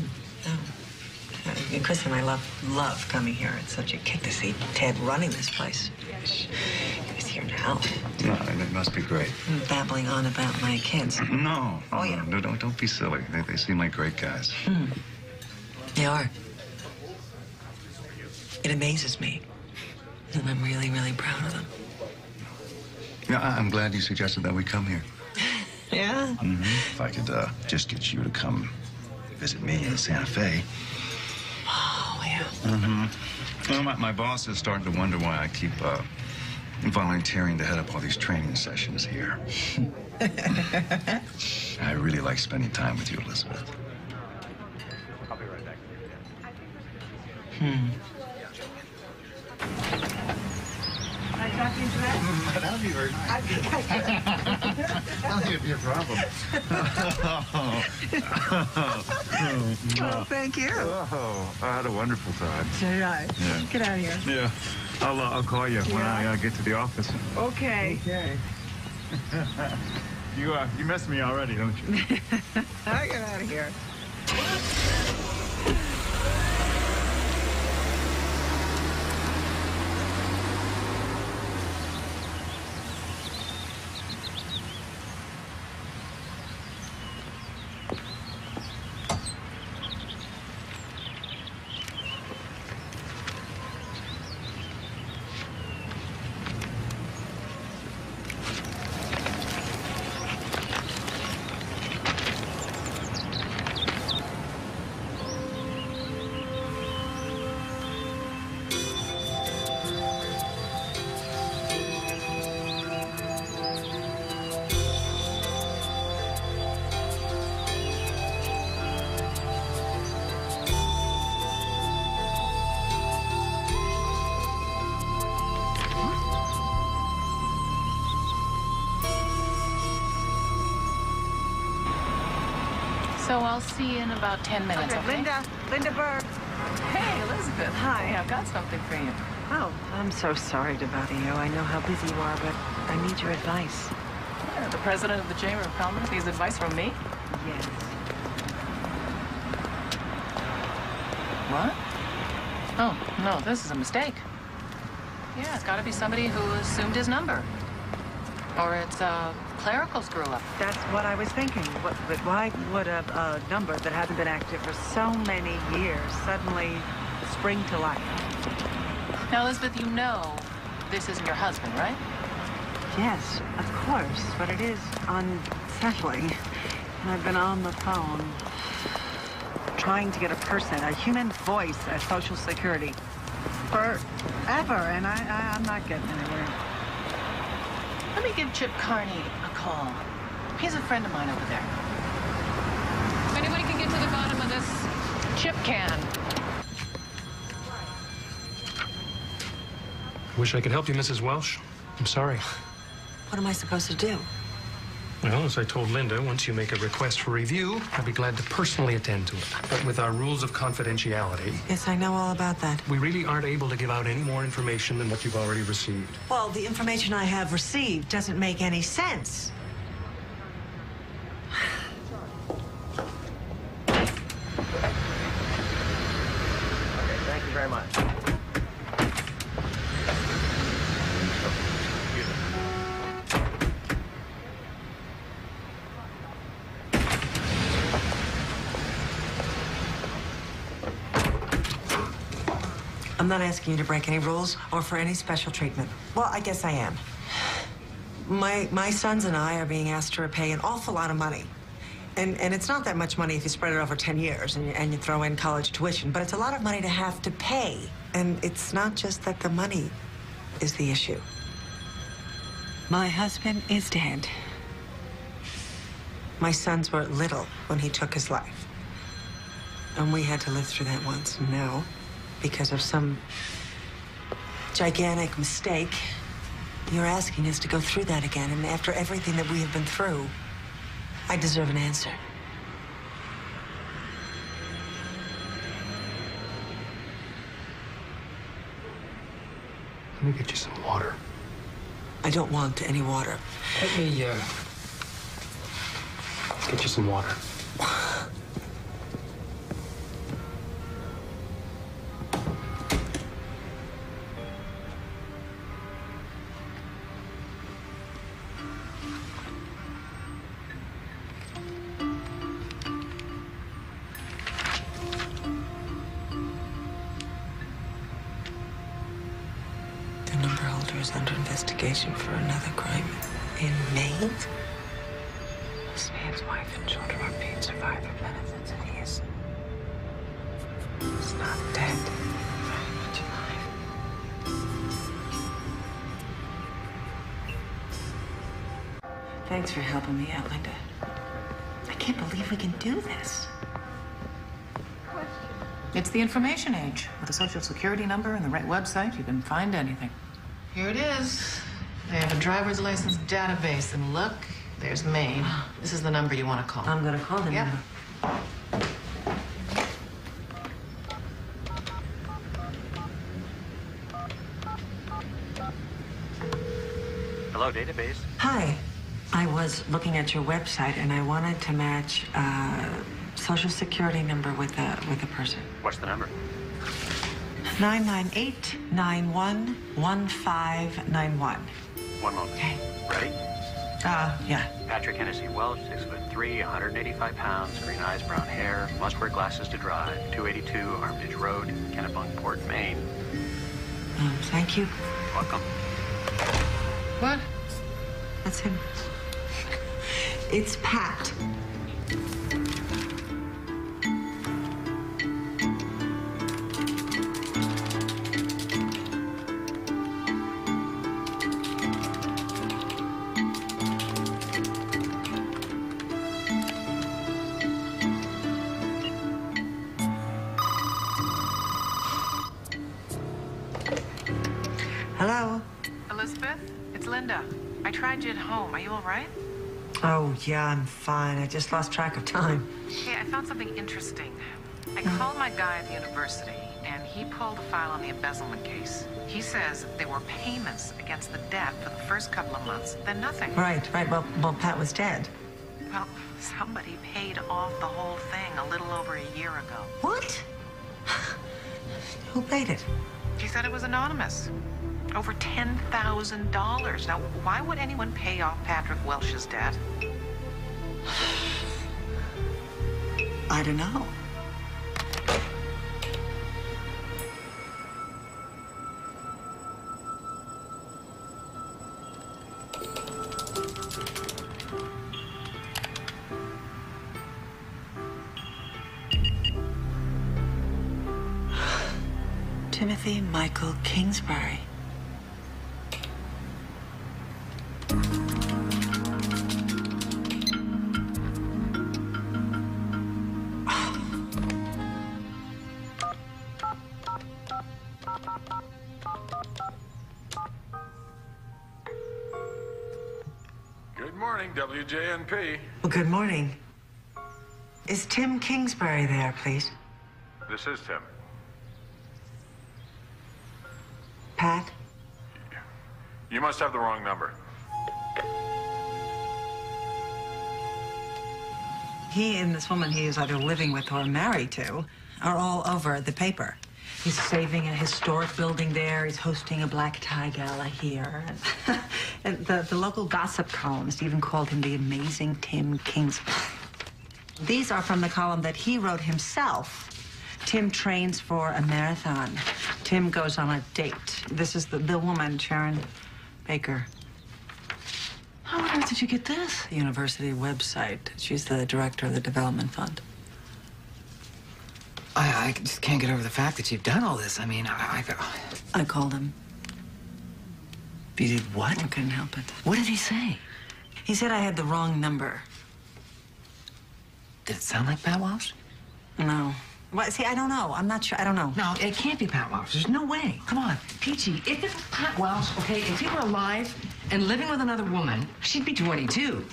Speaker 3: And Chris and I love coming here. It's such a kick to see Ted running this place. He's here now.
Speaker 18: No, it must be great.
Speaker 3: I'm babbling on about my kids.
Speaker 18: No.
Speaker 3: Oh, yeah.
Speaker 18: No, don't be silly. They seem like great guys.
Speaker 3: They are. It amazes me. And I'm really, really proud of them.
Speaker 18: Yeah, I'm glad you suggested that we come here.
Speaker 3: Yeah?
Speaker 18: If I could just get you to come visit me in Santa Fe.
Speaker 3: Oh, yeah.
Speaker 18: Well, my boss is starting to wonder why I keep volunteering to head up all these training sessions here. I really like spending time with you, Elizabeth.
Speaker 16: Can I talk into that?
Speaker 18: That'd be very nice.
Speaker 16: I think I could.
Speaker 18: That'll be a problem.
Speaker 16: Oh, thank you.
Speaker 6: Oh, I had a wonderful time.
Speaker 16: So did I.
Speaker 6: Yeah.
Speaker 16: Get out of here.
Speaker 6: Yeah. I'll call you when I get to the office.
Speaker 16: Okay.
Speaker 6: Okay. You missed me already, don't you?
Speaker 16: I'll get out of here.
Speaker 13: So I'll see you in about 10 minutes, okay?
Speaker 16: Linda Berg.
Speaker 13: Hey, Elizabeth.
Speaker 3: Hi.
Speaker 13: I've got something for you.
Speaker 3: Oh, I'm so sorry to bother you. I know how busy you are, but I need your advice.
Speaker 13: The president of the Chamber of Commerce needs advice from me?
Speaker 3: Yes.
Speaker 13: What? Oh, no, this is a mistake. Yeah, it's got to be somebody who assumed his number. Or it's a clerical screw-up.
Speaker 3: That's what I was thinking. But why would a number that hasn't been active for so many years suddenly spring to life?
Speaker 13: Now, Elizabeth, you know this isn't your husband, right?
Speaker 3: Yes, of course, but it is unsettling. And I've been on the phone trying to get a person, a human voice at Social Security forever, and I'm not getting anywhere.
Speaker 13: Let me give Chip Carney a call. He's a friend of mine over there. If anybody can get to the bottom of this, Chip can.
Speaker 10: Wish I could help you, Mrs. Welsh. I'm sorry.
Speaker 3: What am I supposed to do?
Speaker 10: Well, as I told Linda, once you make a request for review, I'd be glad to personally attend to it. But with our rules of confidentiality,
Speaker 3: Yes, I know all about that.
Speaker 10: we really aren't able to give out any more information than what you've already received.
Speaker 3: Well, the information I have received doesn't make any sense.
Speaker 17: Thank you very much.
Speaker 3: I'm not asking you to break any rules or for any special treatment. Well, I guess I am. My sons and I are being asked to repay an awful lot of money. And it's not that much money if you spread it over 10 years and you throw in college tuition, but it's a lot of money to have to pay. And it's not just that the money is the issue. My husband is dead. My sons were little when he took his life. And we had to live through that once. Now, because of some gigantic mistake, you're asking us to go through that again. And after everything that we have been through, I deserve an answer.
Speaker 10: Let me get you some water.
Speaker 3: I don't want any water.
Speaker 10: Let me, get you some water.
Speaker 3: The number holder is under investigation for another crime in Maine. This man's wife and children are paid survivor benefits, and he's not dead. Very much alive. Thanks for helping me out, Linda. I can't believe we can do this.
Speaker 13: It's the information age. With a social security number and the right website, you can find anything. Here it is. They have a driver's license database, and look, there's Maine. This is the number you want to call.
Speaker 3: I'm gonna call the number.
Speaker 19: Hello, database.
Speaker 3: Hi. I was looking at your website, and I wanted to match a social security number with a person.
Speaker 19: What's the number?
Speaker 3: 998-91-1591.
Speaker 19: One moment.
Speaker 3: Okay.
Speaker 19: Ready?
Speaker 3: Yeah.
Speaker 19: Patrick Hennessy Welsh, 6'3", 185 pounds, green eyes, brown hair, must wear glasses to drive, 282 Armitage Road, Kennebunkport, Maine.
Speaker 3: Thank you.
Speaker 19: Welcome.
Speaker 13: What?
Speaker 3: That's him. It's Pat. Hello?
Speaker 13: Elizabeth, it's Linda. I tried you at home. Are you all right?
Speaker 3: Oh, yeah, I'm fine. I just lost track of time.
Speaker 13: Hey, I found something interesting. I called my guy at the university, and he pulled a file on the embezzlement case. He says there were payments against the debt for the first couple of months, then nothing.
Speaker 3: Right. Well, Pat was dead.
Speaker 13: Well, somebody paid off the whole thing a little over a year ago.
Speaker 3: What? Who paid it?
Speaker 13: He said it was anonymous. Over $10,000. Now, why would anyone pay off Patrick Welsh's debt?
Speaker 3: I don't know. Timothy Michael Kingsbury.
Speaker 9: Good morning, WJNP.
Speaker 3: Well, good morning. Is Tim Kingsbury there, please?
Speaker 9: This is Tim.
Speaker 3: Pat?
Speaker 9: You must have the wrong number.
Speaker 3: He and this woman he is either living with or married to are all over the paper. He's saving a historic building there. He's hosting a black tie gala here. And the local gossip columnist even called him the amazing Tim Kingsbury. These are from the column that he wrote himself. Tim trains for a marathon. Tim goes on a date. This is the woman, Sharon Baker. How on earth did you get this? The university website. She's the director of the development fund.
Speaker 20: I just can't get over the fact that you've done all this. I mean,
Speaker 3: I called him.
Speaker 20: You did what?
Speaker 3: I couldn't help it.
Speaker 20: What did he say?
Speaker 3: He said I had the wrong number.
Speaker 20: Did it sound like Pat Welsh?
Speaker 3: No. Well, see, I don't know. I'm not sure. I don't know.
Speaker 20: No, it can't be Pat Welsh. There's no way. Come on, Peachy. If it was Pat Welsh, okay, if he were alive and living with another woman, she'd be 22.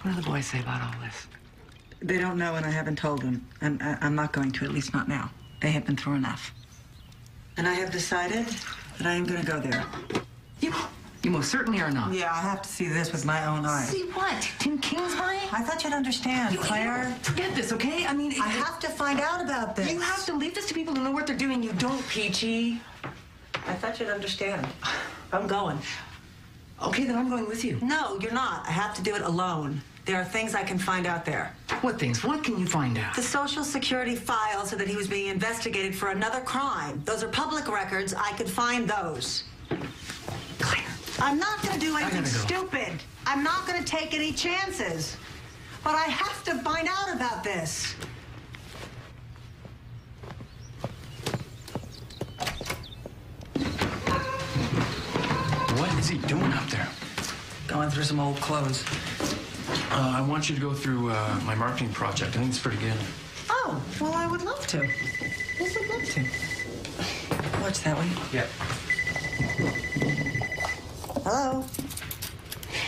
Speaker 20: What do the boys say about all this?
Speaker 3: They don't know, and I haven't told them. And I'm not going to, at least not now. They have been through enough. And I have decided that I am going to go there.
Speaker 20: You most certainly are not.
Speaker 3: Yeah, I have to see this with my own eyes.
Speaker 20: See what? Tim Kingsbury?
Speaker 3: I thought you'd understand, Claire.
Speaker 20: Forget this, okay? I mean...
Speaker 3: I have to find out about this.
Speaker 20: You have to leave this to people who know what they're doing. You don't, Peachy.
Speaker 3: I thought you'd understand. I'm going.
Speaker 20: Okay, then I'm going with you.
Speaker 3: No, you're not. I have to do it alone. There are things I can find out there.
Speaker 20: What things? What can you find out?
Speaker 3: The Social Security file said that he was being investigated for another crime. Those are public records. I could find those.
Speaker 20: Claire.
Speaker 3: I'm not going to do anything stupid. I'm not going to take any chances. But I have to find out about this.
Speaker 17: What is he doing up there?
Speaker 3: Going through some old clothes.
Speaker 17: I want you to go through my marketing project. I think it's pretty good.
Speaker 3: Oh, well, I would love to. Yes, I'd love to. Watch that way.
Speaker 17: Yeah.
Speaker 3: Hello.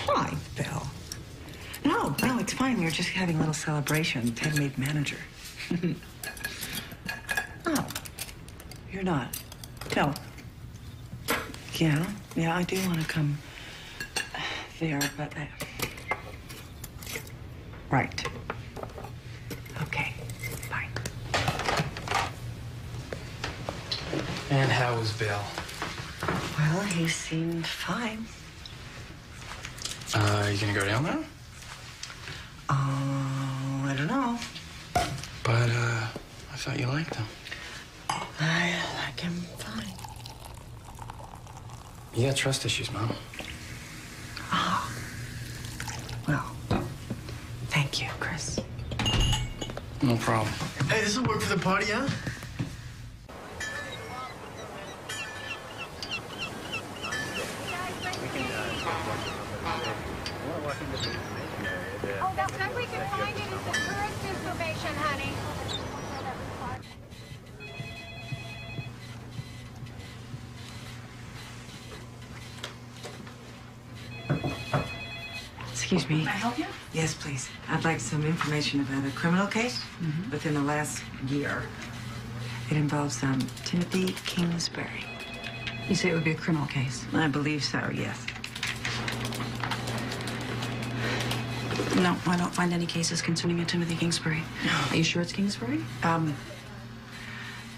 Speaker 3: Hi, Bill. No, it's fine. We were just having a little celebration. Ted made manager. Oh, you're not. No. Yeah, I do want to come there, but right. Okay, bye.
Speaker 17: And how was Bill?
Speaker 3: Well, he seemed fine.
Speaker 17: You gonna go down there?
Speaker 3: I don't know.
Speaker 17: But, I thought you liked him.
Speaker 3: I like him fine.
Speaker 17: You got trust issues, Mom.
Speaker 3: Oh. Well, thank you, Chris.
Speaker 17: No problem.
Speaker 21: Hey, this will work for the party, huh?
Speaker 1: Oh, the best we can find it is the tourist information, honey.
Speaker 3: Excuse me.
Speaker 11: Can I help you?
Speaker 3: Yes, please. I'd like some information about a criminal case within the last year. It involves Timothy Kingsbury.
Speaker 11: You say it would be a criminal case?
Speaker 3: I believe so, yes.
Speaker 11: No, I don't find any cases concerning a Timothy Kingsbury. Are you sure it's Kingsbury?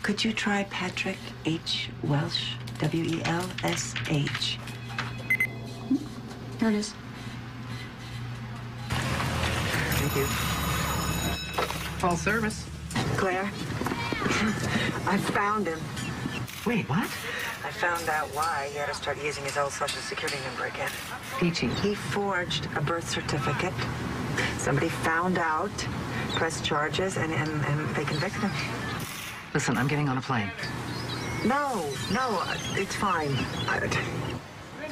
Speaker 3: Could you try Patrick H. Welsh? W-E-L-S-H.
Speaker 11: Here it is.
Speaker 3: Thank you.
Speaker 11: Full service.
Speaker 3: Claire, I found him.
Speaker 20: Wait, what?
Speaker 3: I found out why he had to start using his old Social Security number again.
Speaker 20: Peachy.
Speaker 3: He forged a birth certificate. Somebody found out, pressed charges, and they convicted him.
Speaker 20: Listen, I'm getting on a plane.
Speaker 3: No, it's fine.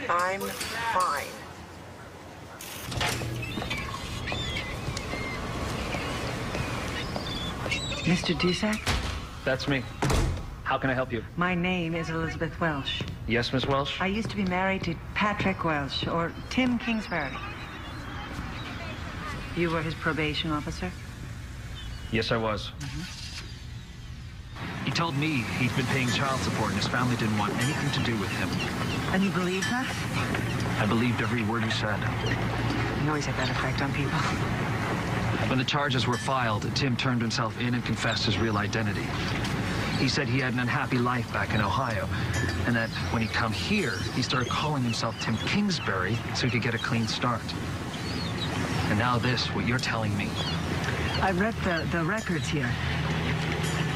Speaker 3: I'm fine. Mr. Dusak?
Speaker 17: That's me. How can I help you?
Speaker 3: My name is Elizabeth Welsh.
Speaker 17: Yes, Miss Welsh?
Speaker 3: I used to be married to Patrick Welsh, or Tim Kingsbury. You were his probation officer?
Speaker 17: Yes, I was. He told me he'd been paying child support and his family didn't want anything to do with him.
Speaker 3: And you believe that?
Speaker 17: I believed every word he said.
Speaker 3: You always have that effect on people.
Speaker 17: When the charges were filed, Tim turned himself in and confessed his real identity. He said he had an unhappy life back in Ohio, and that when he'd come here, he started calling himself Tim Kingsbury so he could get a clean start. And now this, what you're telling me.
Speaker 3: I read the records here.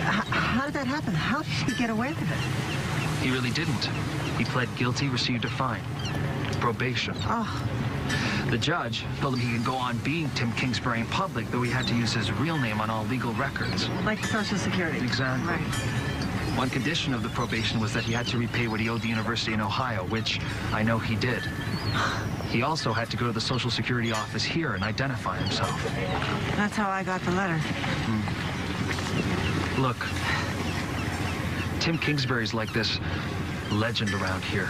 Speaker 3: How did that happen? How did he get away with it?
Speaker 17: He really didn't. He pled guilty, received a fine. Probation.
Speaker 3: Oh.
Speaker 17: The judge told him he could go on being Tim Kingsbury in public, though he had to use his real name on all legal records.
Speaker 3: Like Social Security.
Speaker 17: Exactly.
Speaker 3: Right.
Speaker 17: One condition of the probation was that he had to repay what he owed the university in Ohio, which I know he did. He also had to go to the Social Security office here and identify himself.
Speaker 3: That's how I got the letter.
Speaker 17: Look, Tim Kingsbury's like this legend around here.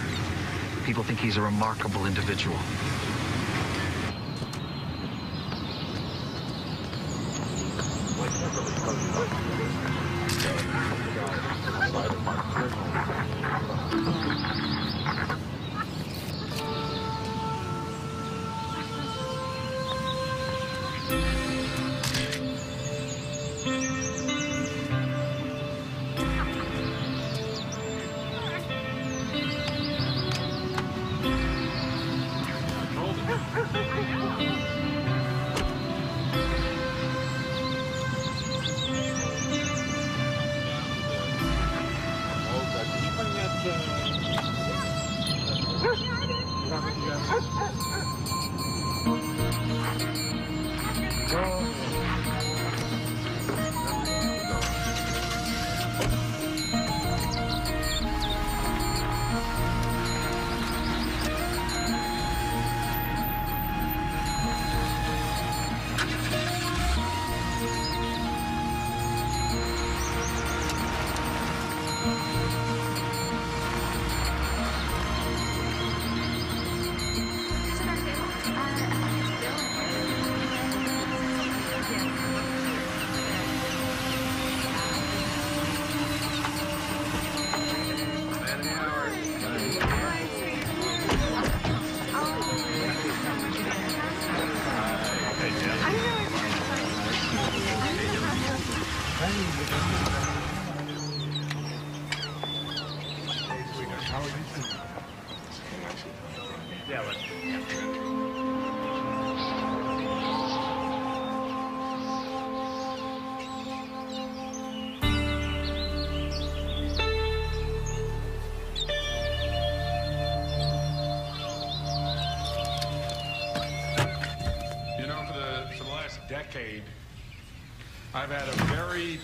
Speaker 17: People think he's a remarkable individual.
Speaker 2: Decade, I've had a very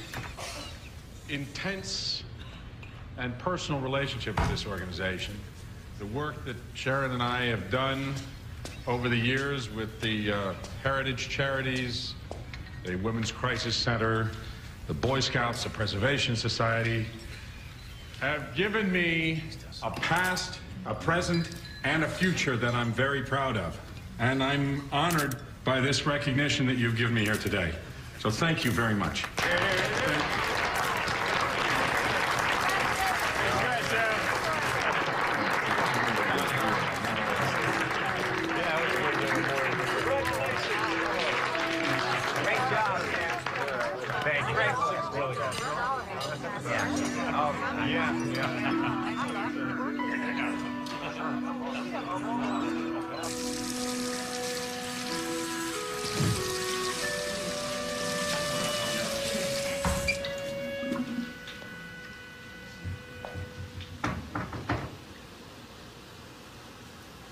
Speaker 2: intense and personal relationship with this organization. The work that Sharon and I have done over the years with the heritage charities, the Women's Crisis Center, the Boy Scouts, the Preservation Society, have given me a past, a present, and a future that I'm very proud of. And I'm honored by this recognition that you've given me here today. So thank you very much.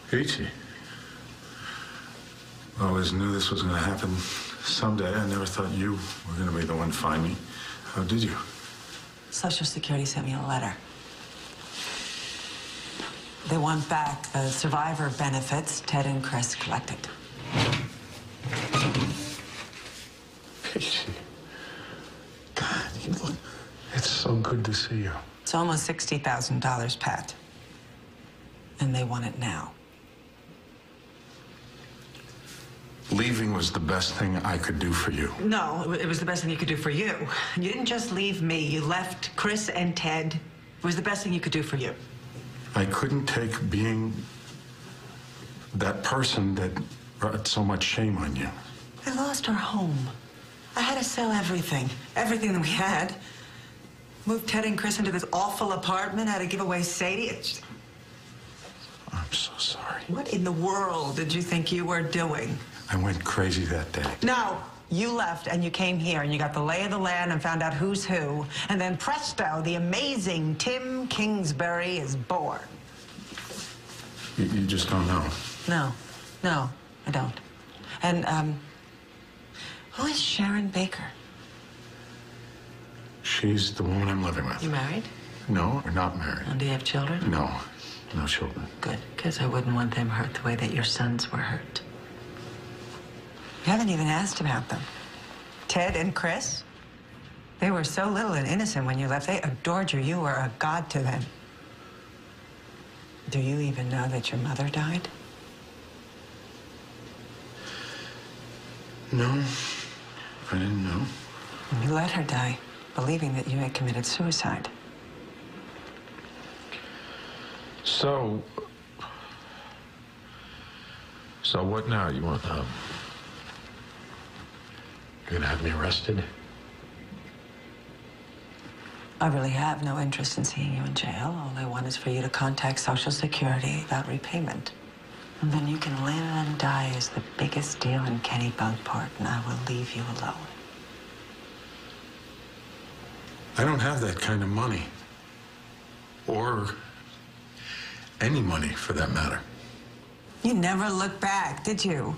Speaker 7: Peachy. I always knew this was going to happen someday. I never thought you were going to be the one to find me. How did you?
Speaker 3: Social Security sent me a letter. They want back the survivor benefits Ted and Chris collected.
Speaker 7: Peachy. God, you look... It's so good to see you.
Speaker 3: It's almost $60,000, Pat. And they want it now.
Speaker 7: Leaving was the best thing I could do for you.
Speaker 3: No, it was the best thing you could do for you. You didn't just leave me. You left Chris and Ted. It was the best thing you could do for you.
Speaker 7: I couldn't take being that person that brought so much shame on you.
Speaker 3: I lost our home. I had to sell everything. Everything that we had. Moved Ted and Chris into this awful apartment. Had to give away Sadie.
Speaker 7: I'm so sorry.
Speaker 3: What in the world did you think you were doing?
Speaker 7: I went crazy that day.
Speaker 3: No, you left and you came here and you got the lay of the land and found out who's who. And then presto, the amazing Tim Kingsbury is born.
Speaker 7: You just don't know.
Speaker 3: No, I don't. And, who is Sharon Baker?
Speaker 7: She's the woman I'm living with.
Speaker 3: You married?
Speaker 7: No, we're not married.
Speaker 3: And do you have children?
Speaker 7: No, no children.
Speaker 3: Good, because I wouldn't want them hurt the way that your sons were hurt. You haven't even asked about them. Ted and Chris? They were so little and innocent when you left. They adored you. You were a god to them. Do you even know that your mother died?
Speaker 7: No, I didn't know.
Speaker 3: You let her die, believing that you had committed suicide.
Speaker 10: So what now? You want, you're gonna have me arrested?
Speaker 3: I really have no interest in seeing you in jail. All I want is for you to contact Social Security about repayment. And then you can live and die as the biggest deal in Kennebunkport, and I will leave you alone.
Speaker 7: I don't have that kind of money. Or any money, for that matter.
Speaker 3: You never looked back, did you?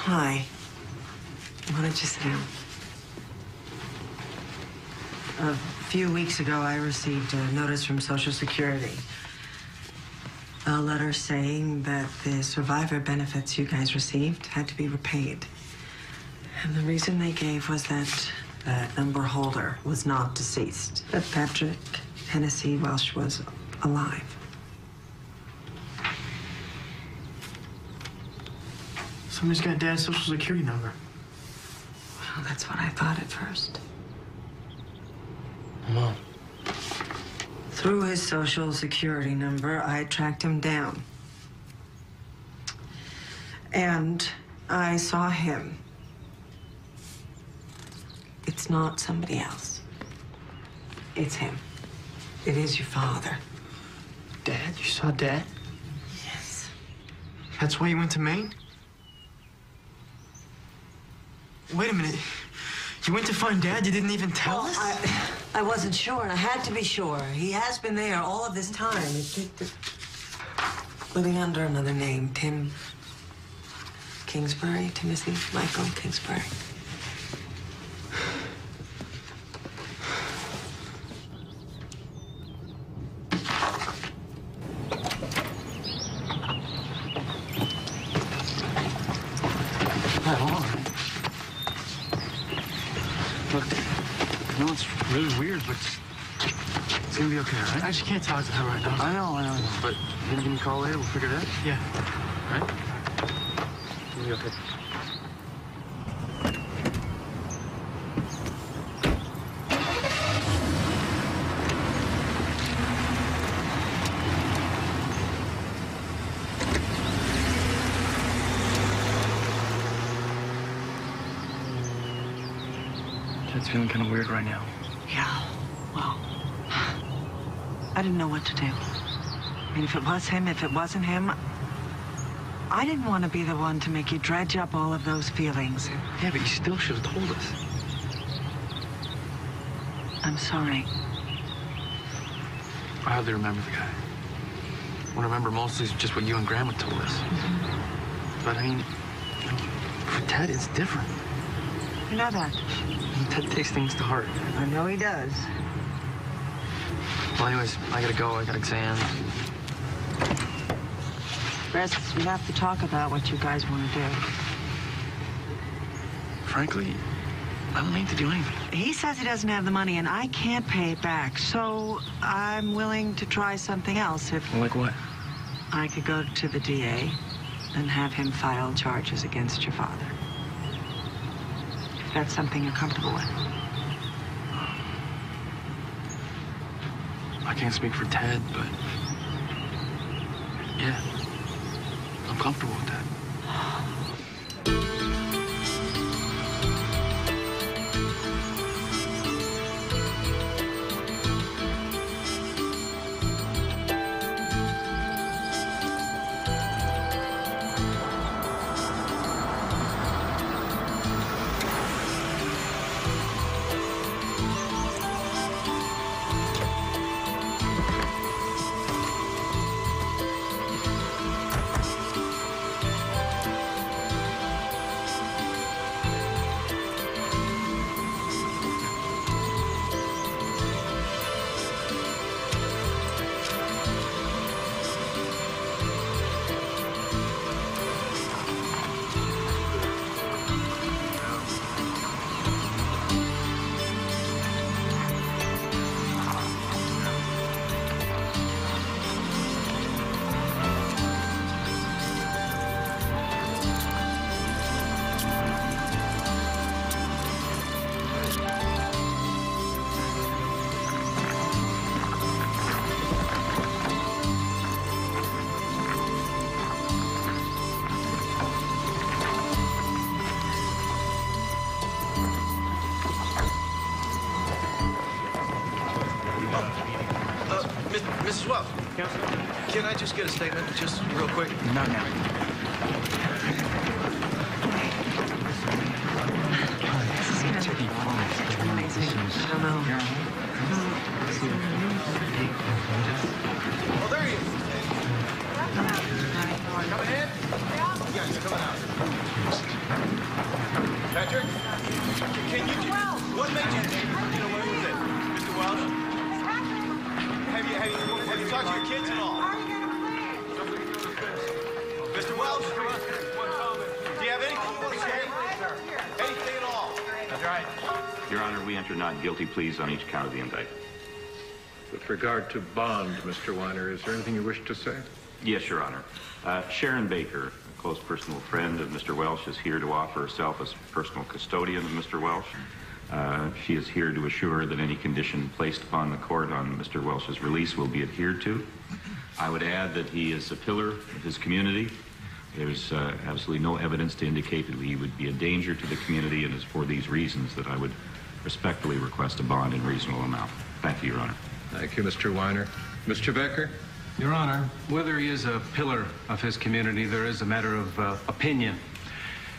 Speaker 3: Hi. Why don't you sit down? A few weeks ago, I received a notice from Social Security. A letter saying that the survivor benefits you guys received had to be repaid. And the reason they gave was that the number holder was not deceased, that Patrick Hennessy Welsh was alive.
Speaker 21: Somebody's got Dad's Social Security number.
Speaker 3: Well, that's what I thought at first.
Speaker 21: Mom.
Speaker 3: Through his Social Security number, I tracked him down. And I saw him. It's not somebody else. It's him. It is your father.
Speaker 21: Dad? You saw Dad?
Speaker 3: Yes.
Speaker 21: That's why you went to Maine? Wait a minute. You went to find Dad? You didn't even tell us?
Speaker 3: I wasn't sure, and I had to be sure. He has been there all of this time. Living under another name, Tim Kingsbury, Timothy Michael Kingsbury.
Speaker 6: Really weird, but it's gonna be okay, all right?
Speaker 21: I just can't talk to her right now.
Speaker 6: I know. But you gonna give me a call later? We'll figure it out?
Speaker 21: Yeah.
Speaker 6: All right? It'll be okay. Ted's feeling kind of weird right now.
Speaker 3: Yeah, well, I didn't know what to do. I mean, if it was him, if it wasn't him, I didn't want to be the one to make you dredge up all of those feelings.
Speaker 6: Yeah, but you still should have told us.
Speaker 3: I'm sorry.
Speaker 6: I hardly remember the guy. What I remember mostly is just what you and Grandma told us. But I mean, for Ted, it's different.
Speaker 3: You know that?
Speaker 6: Ted takes things to heart.
Speaker 3: I know he does.
Speaker 6: Well, anyways, I gotta go. I got exams.
Speaker 3: Chris, we have to talk about what you guys want to do.
Speaker 6: Frankly, I don't need to do anything.
Speaker 3: He says he doesn't have the money, and I can't pay it back. So I'm willing to try something else. If
Speaker 6: Like what?
Speaker 3: I could go to the DA and have him file charges against your father. If that's something you're comfortable with.
Speaker 6: I can't speak for Ted, but yeah, I'm comfortable with that.
Speaker 18: Mrs. Wells, can I just get a statement, just real quick?
Speaker 6: Not now.
Speaker 3: This is going to be amazing. I don't know.
Speaker 18: Oh, there he is. Coming in? Yeah, he's coming out. Patrick? Can you what made you... what is it? Mr. Wells? Have you talked to your kids at all? Mr. Wells? Do you have anything you want to say? Anything at all? That's right.
Speaker 8: Your Honor, we enter not guilty pleas on each count of the indictment.
Speaker 2: With regard to bond, Mr. Weiner, is there anything you wish to say?
Speaker 8: Yes, Your Honor. Sharon Baker, a close personal friend of Mr. Welsh, is here to offer herself as personal custodian of Mr. Welsh. She is here to assure that any condition placed upon the court on Mr. Welsh's release will be adhered to. I would add that he is a pillar of his community, There's absolutely no evidence to indicate that he would be a danger to the community, and it's for these reasons that I would respectfully request a bond in reasonable amount. Thank you, Your Honor.
Speaker 12: Thank you, Mr. Weiner. Mr. Becker?
Speaker 6: Your Honor, whether he is a pillar of his community, there is a matter of opinion.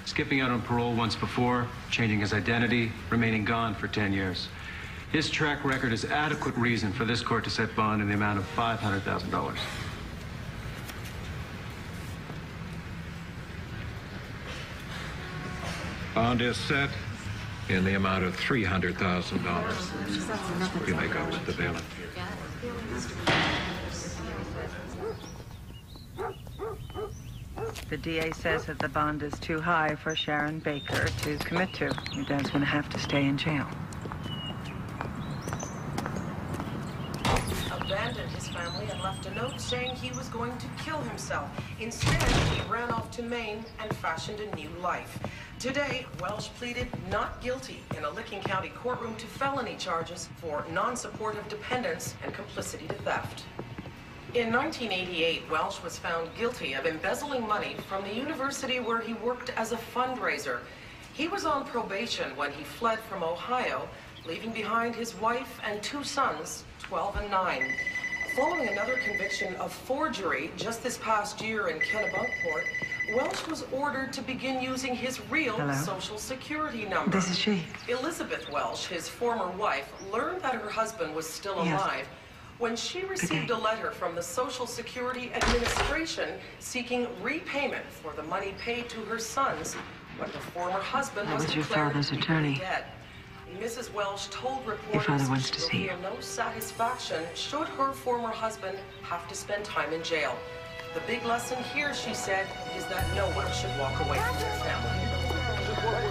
Speaker 6: Skipping out on parole once before, changing his identity, remaining gone for 10 years. His track record is adequate reason for this court to set bond in the amount of $500,000.
Speaker 12: Bond is set in the amount of $300,000. You may go with the bailiff.
Speaker 3: The DA says that the bond is too high for Sharon Baker to commit to. Your dad's going to have to stay in jail.
Speaker 22: Abandoned his family and left a note saying he was going to kill himself. Instead, he ran off to Maine and fashioned a new life. Today, Welsh pleaded not guilty in a Licking County courtroom to felony charges for non-supportive dependence and complicity to theft. In 1988, Welsh was found guilty of embezzling money from the university where he worked as a fundraiser. He was on probation when he fled from Ohio, leaving behind his wife and 2 sons, 12 and 9. Following another conviction of forgery just this past year in Kennebunkport, Welsh was ordered to begin using his real Social Security number.
Speaker 3: This is she.
Speaker 22: Elizabeth Welsh, his former wife, learned that her husband was still alive when she received a letter from the Social Security Administration seeking repayment for the money paid to her sons when her former husband was
Speaker 3: your
Speaker 22: declared
Speaker 3: father's attorney?
Speaker 22: dead. Mrs. Welsh told
Speaker 3: Your
Speaker 22: reporters
Speaker 3: father wants to
Speaker 22: she'll
Speaker 3: see you.
Speaker 22: feel no satisfaction should her former husband have to spend time in jail. The big lesson here, she said, is that no one should walk away from their family.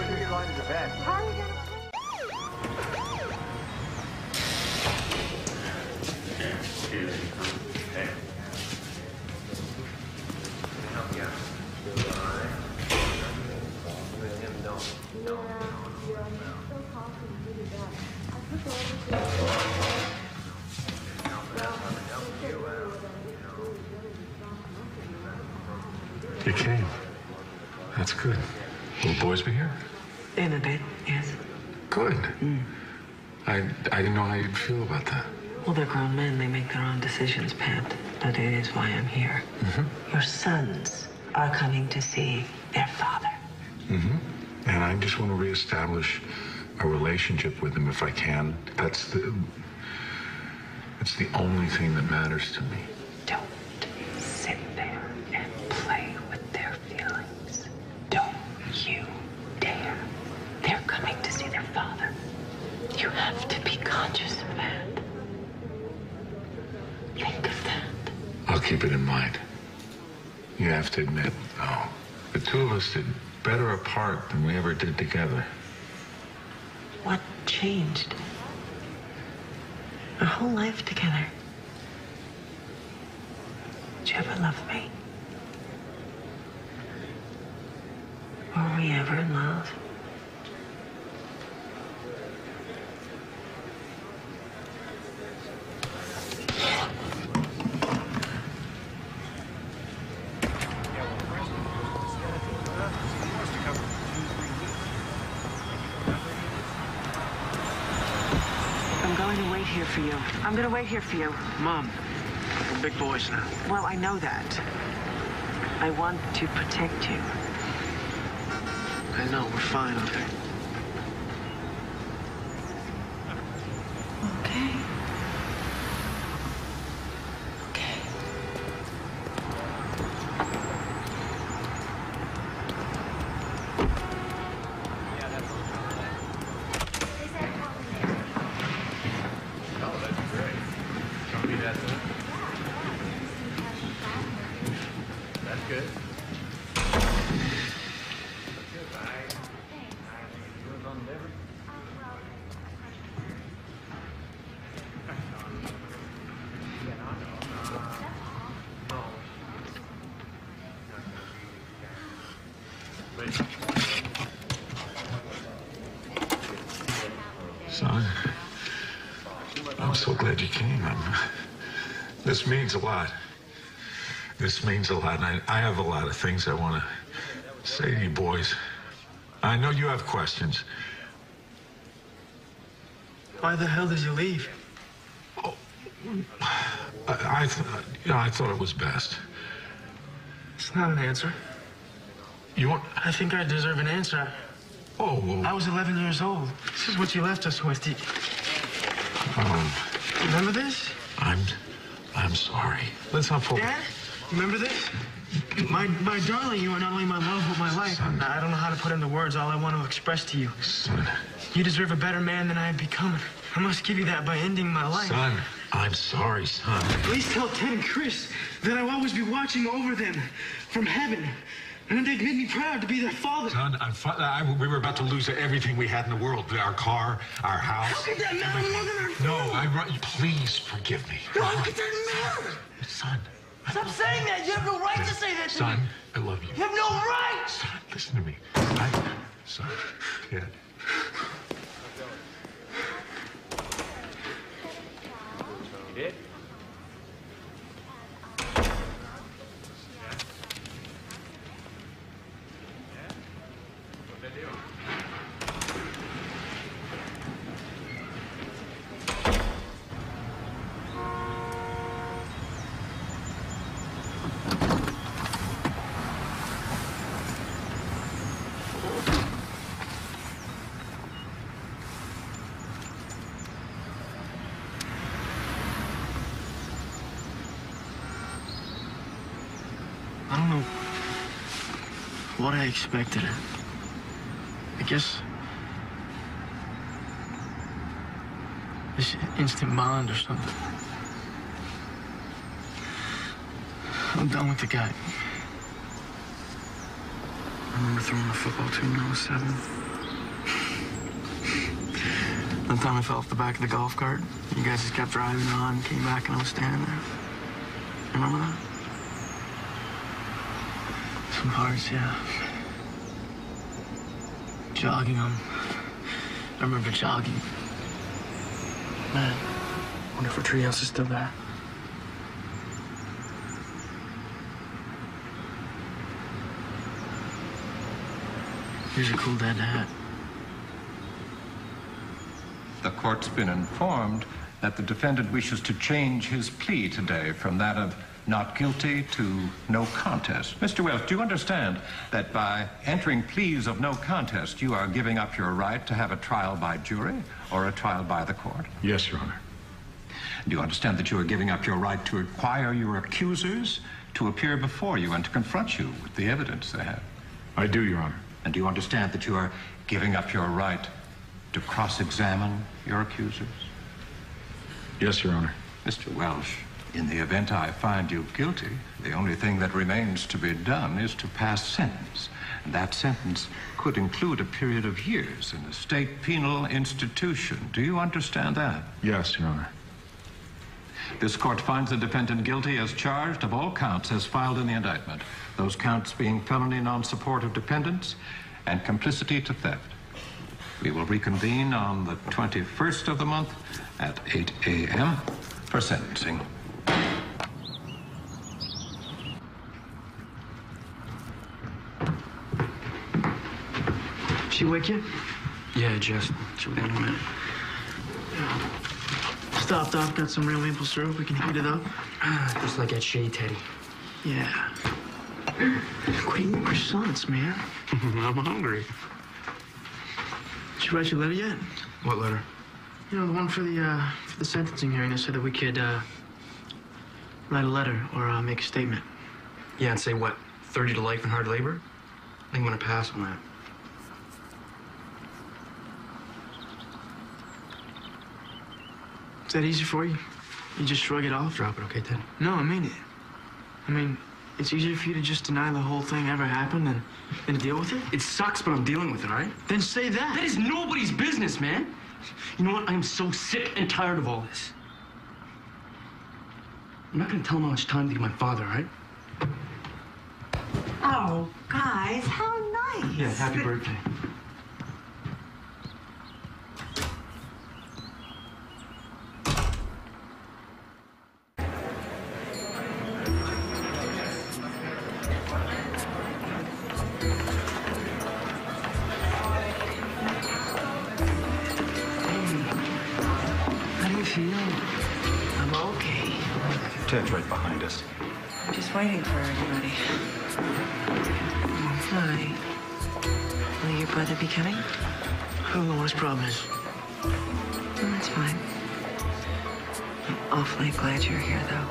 Speaker 7: You came. That's good. Will the boys be here?
Speaker 3: In a bit, yes.
Speaker 7: Good. I didn't know how you'd feel about that.
Speaker 3: Well, they're grown men. They make their own decisions, Pat. But it is why I'm here. Your sons are coming to see their father.
Speaker 7: And I just want to reestablish a relationship with them if I can. It's the only thing that matters to me.
Speaker 3: Don't sit there and play with their feelings. Don't you dare. They're coming to see their father. You have to be conscious of that. Think of that.
Speaker 7: I'll keep it in mind. You have to admit, though, the two of us did better apart than we ever did together.
Speaker 3: What changed? Our whole life together. Did you ever love me? Were we ever in love? Here for you. I'm gonna wait here for you.
Speaker 21: Mom, we're big boys now.
Speaker 3: Well, I know that. I want to protect you.
Speaker 21: I know, we're fine, okay?
Speaker 3: Okay. Okay.
Speaker 7: Son, I'm so glad you came. This means a lot. This means a lot, and I have a lot of things I want to say to you boys. I know you have questions.
Speaker 21: Why the hell did you leave?
Speaker 7: Oh, I thought it was best.
Speaker 21: It's not an answer.
Speaker 7: You want?
Speaker 21: I think I deserve an answer.
Speaker 7: Oh, well.
Speaker 21: I was 11 years old. This is what you left us with. Remember this?
Speaker 7: I'm sorry. Let's not pull.
Speaker 21: Dad, remember this? My darling, you are not only my love, but my life.
Speaker 7: Son.
Speaker 21: I don't know how to put into words all I want to express to you.
Speaker 7: Son.
Speaker 21: You deserve a better man than I have become. I must give you that by ending my life.
Speaker 7: Son, I'm sorry, son.
Speaker 21: Please tell Ted and Chris that I will always be watching over them from heaven. And that they've made me proud to be their father.
Speaker 7: Son, we were about to lose everything we had in the world. Our car, our house.
Speaker 21: How could that matter more than our
Speaker 7: No, please forgive me.
Speaker 21: No, how could that matter?
Speaker 7: Son.
Speaker 21: Stop saying that. You have no right to say that to
Speaker 7: Son,
Speaker 21: me.
Speaker 7: I love you.
Speaker 21: You have no right.
Speaker 7: Son, listen to me. Son, Ted.
Speaker 8: You did?
Speaker 21: I don't know what I expected. I guess this instant bond or something. I'm done with the guy.
Speaker 3: I remember throwing a football to him when I was 7. One time I fell off the back of the golf cart. You guys just kept driving on, came back, and I was standing there. Remember that?
Speaker 21: Some parts, yeah. Jogging them. I remember jogging. Man, wonder if our treehouse is still there. Here's a cool dad to have.
Speaker 12: The court's been informed that the defendant wishes to change his plea today from that of not guilty to no contest. Mr. Welch, do you understand that by entering pleas of no contest, you are giving up your right to have a trial by jury or a trial by the court?
Speaker 2: Yes, Your Honor.
Speaker 12: Do you understand that you are giving up your right to require your accusers to appear before you and to confront you with the evidence they have?
Speaker 2: I do, Your Honor.
Speaker 12: And do you understand that you are giving up your right to cross-examine your accusers?
Speaker 2: Yes, Your Honor.
Speaker 12: Mr. Welch, in the event I find you guilty, the only thing that remains to be done is to pass sentence. And that sentence could include a period of years in a state penal institution. Do you understand that?
Speaker 2: Yes, Your Honor.
Speaker 12: This court finds the defendant guilty as charged of all counts as filed in the indictment. Those counts being felony non-support of dependents and complicity to theft. We will reconvene on the 21st of the month at 8 a.m. for sentencing.
Speaker 21: She wake you?
Speaker 3: Yeah, just. She'll be in a minute.
Speaker 21: Stopped off, got some real maple syrup. We can heat it up.
Speaker 3: Just like that shade, Teddy.
Speaker 21: Yeah. Quit eating croissants, man.
Speaker 3: I'm hungry.
Speaker 21: Did you write your letter yet?
Speaker 3: What letter?
Speaker 21: You know, the one for the sentencing hearing. I said that we could write a letter or make a statement.
Speaker 3: Yeah, and say what? 30 to life and hard labor? I think I'm gonna pass on that.
Speaker 21: Is that easy for you? You just shrug it off?
Speaker 3: Drop it, okay, Ted?
Speaker 21: No, I mean it. I mean, it's easier for you to just deny the whole thing ever happened than to deal with it?
Speaker 3: It sucks, but I'm dealing with it, all right?
Speaker 21: Then say that.
Speaker 3: That is nobody's business, man. You know what? I am so sick and tired of all this. I'm not gonna tell him how much time to give my father, all right?
Speaker 4: Oh, guys, how nice.
Speaker 3: Yeah, happy birthday. How do you feel? I'm okay.
Speaker 18: Ted's right behind us.
Speaker 3: I'm just waiting for everybody. Hi. Will your brother be coming?
Speaker 21: I don't know what his problem is.
Speaker 3: Well, that's fine. I'm awfully glad you're here, though.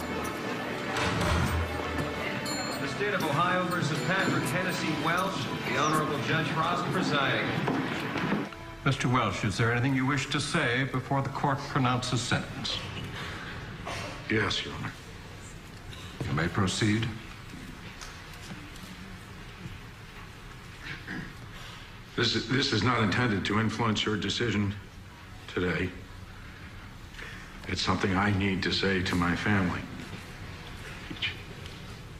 Speaker 5: The state of Ohio versus Patrick Hennessy Welsh, the Honorable Judge Frost presiding.
Speaker 12: Mr. Welsh, is there anything you wish to say before the court pronounces sentence?
Speaker 2: Yes, Your Honor.
Speaker 12: You may proceed.
Speaker 2: This is not intended to influence your decision today. It's something I need to say to my family.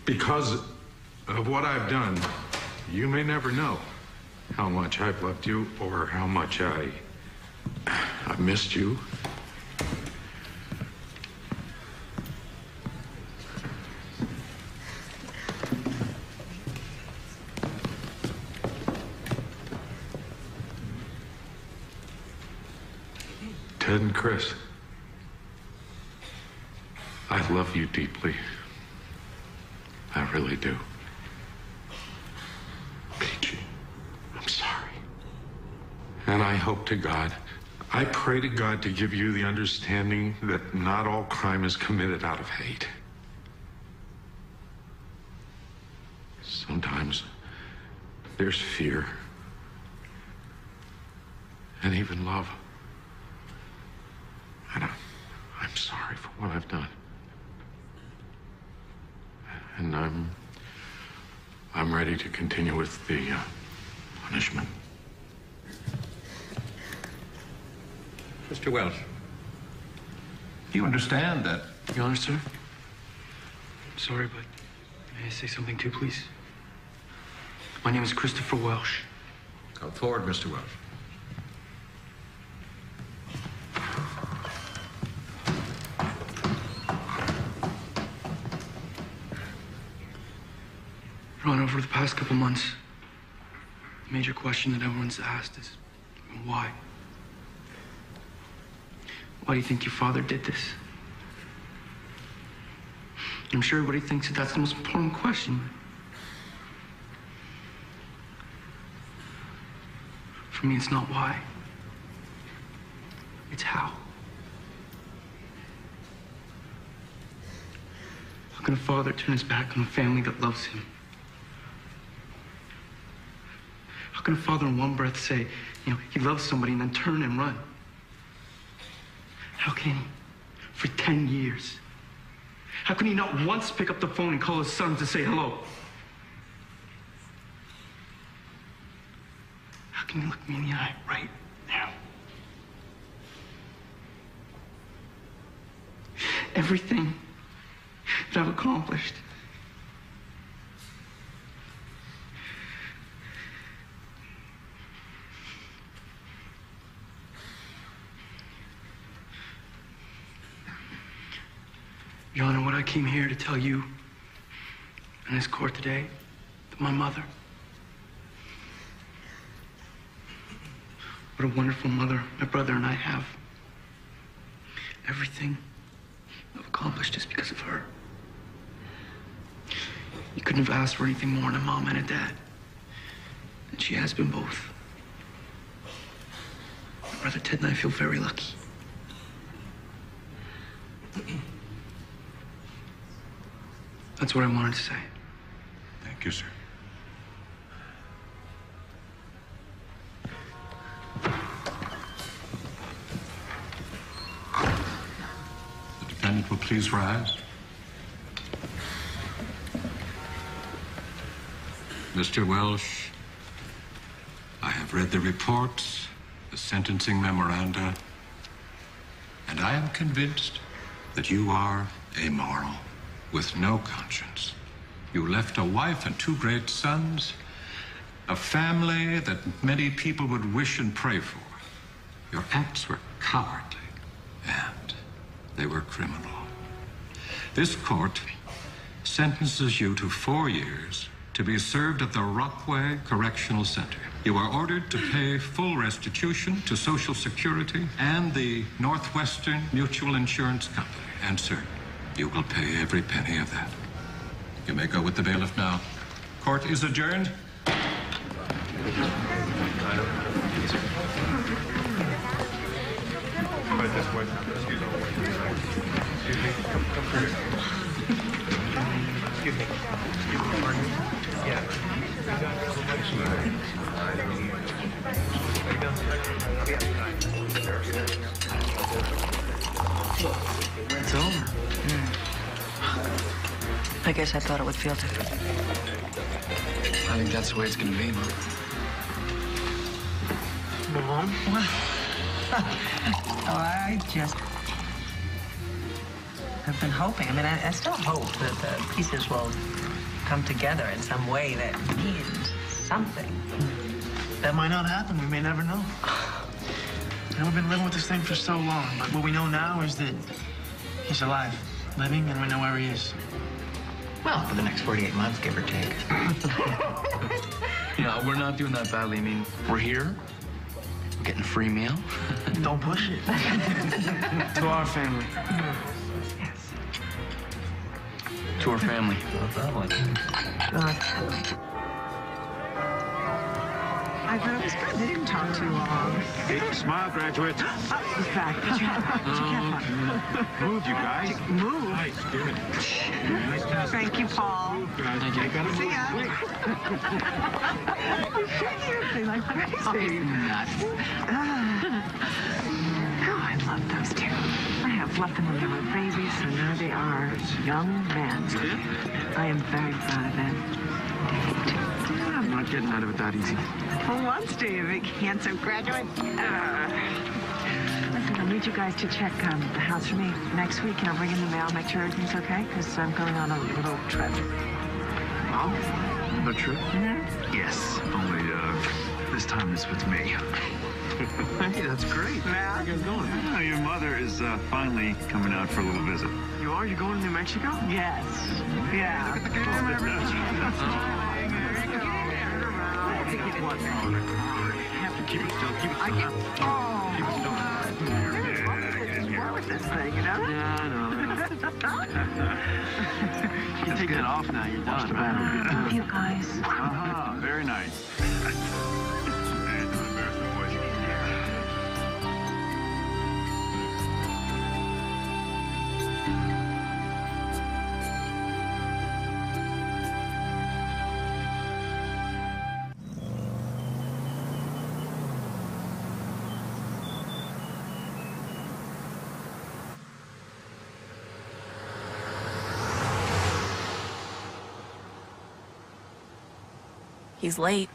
Speaker 2: Because of what I've done, you may never know how much I've loved you or how much I've missed you. Ted and Chris, I love you deeply. I really do. Peachy, I'm sorry. And I hope to God, I pray to God to give you the understanding that not all crime is committed out of hate. Sometimes there's fear and even love. And I'm sorry for what I've done. And I'm ready to continue with the punishment.
Speaker 12: Mr. Welsh, do you understand that?
Speaker 21: Your Honor, sir. Sorry, but may I say something too, please? My name is Christopher Welsh.
Speaker 12: Come forward, Mr. Welsh.
Speaker 21: Your Honor, over the past couple months, the major question that everyone's asked is, why? Why do you think your father did this? I'm sure everybody thinks that that's the most important question. For me, it's not why. It's how. How can a father turn his back on a family that loves him? How can a father in one breath say, he loves somebody and then turn and run? How can he? For 10 years. How can he not once pick up the phone and call his son to say hello? How can he look me in the eye right now? Everything that I've accomplished, Your Honor, what I came here to tell you in this court today, that my mother, what a wonderful mother my brother and I have. Everything I've accomplished is because of her. You couldn't have asked for anything more than a mom and a dad. And she has been both. My brother Ted and I feel very lucky. That's what I wanted to say.
Speaker 2: Thank you, sir.
Speaker 12: The defendant will please rise. Mr. Welsh, I have read the reports, the sentencing memoranda, and I am convinced that you are amoral, with no conscience. You left a wife and 2 great sons, a family that many people would wish and pray for. Your acts were cowardly, and they were criminal. This court sentences you to 4 years, to be served at the Rockway Correctional Center. You are ordered to pay full restitution to Social Security and the Northwestern Mutual Insurance Company. And, sir, you will pay every penny of that. You may go with the bailiff now. Court is adjourned.
Speaker 9: Right this way. Excuse me. Come through here. Excuse me. Pardon me? Yeah.
Speaker 21: It's over.
Speaker 3: I guess I thought it would feel different.
Speaker 21: I think that's the way it's gonna be, Mom.
Speaker 16: Mom?
Speaker 20: Oh, I just have been hoping. I mean, I still hope that the pieces will come together in some way that means something.
Speaker 21: That might not happen. We may never know. And we've been living with this thing for so long, but what we know now is that he's alive, living, and we know where he is.
Speaker 20: Well, for the next 48 months, give or take.
Speaker 21: Yeah, we're not doing that badly. I mean, we're here. We're getting a free meal. Don't push it. To our family.
Speaker 20: Yes.
Speaker 21: To our family.
Speaker 16: I thought it was good. They didn't talk too long.
Speaker 2: Hey, smile, graduates.
Speaker 16: Oh, he's back. Put your hat on.
Speaker 2: Move, you guys.
Speaker 16: Move.
Speaker 2: Nice, good. Nice test.
Speaker 16: Thank you, Paul.
Speaker 2: Move, guys. Thank you. Gotta
Speaker 16: See
Speaker 2: move.
Speaker 16: ya. You're shaking like crazy.
Speaker 21: Nuts.
Speaker 3: Oh, I love those two. I have loved them when they were babies, and now they are young men. I am very proud of them.
Speaker 21: I'm not getting out of it that easy.
Speaker 16: Who wants to, you big handsome graduate?
Speaker 3: Listen, I'll need you guys to check the house for me next week, and I'll bring in the mail, make sure everything's okay, because I'm going on a little trip.
Speaker 21: Mom? No trip?
Speaker 18: Yes, only this time it's with me.
Speaker 21: Hey, that's great. Where are you guys going?
Speaker 18: Your mother is finally coming out for a little visit.
Speaker 21: You are? You're going to New Mexico?
Speaker 16: Yes. Yeah.
Speaker 21: Look at the camera.
Speaker 18: Have to keep it still. Keep it still. Keep it still.
Speaker 16: What's with this thing, you know?
Speaker 21: Yeah, I know. You take that off now. You're done.
Speaker 3: Love you guys.
Speaker 18: Aha, very nice.
Speaker 11: He's late.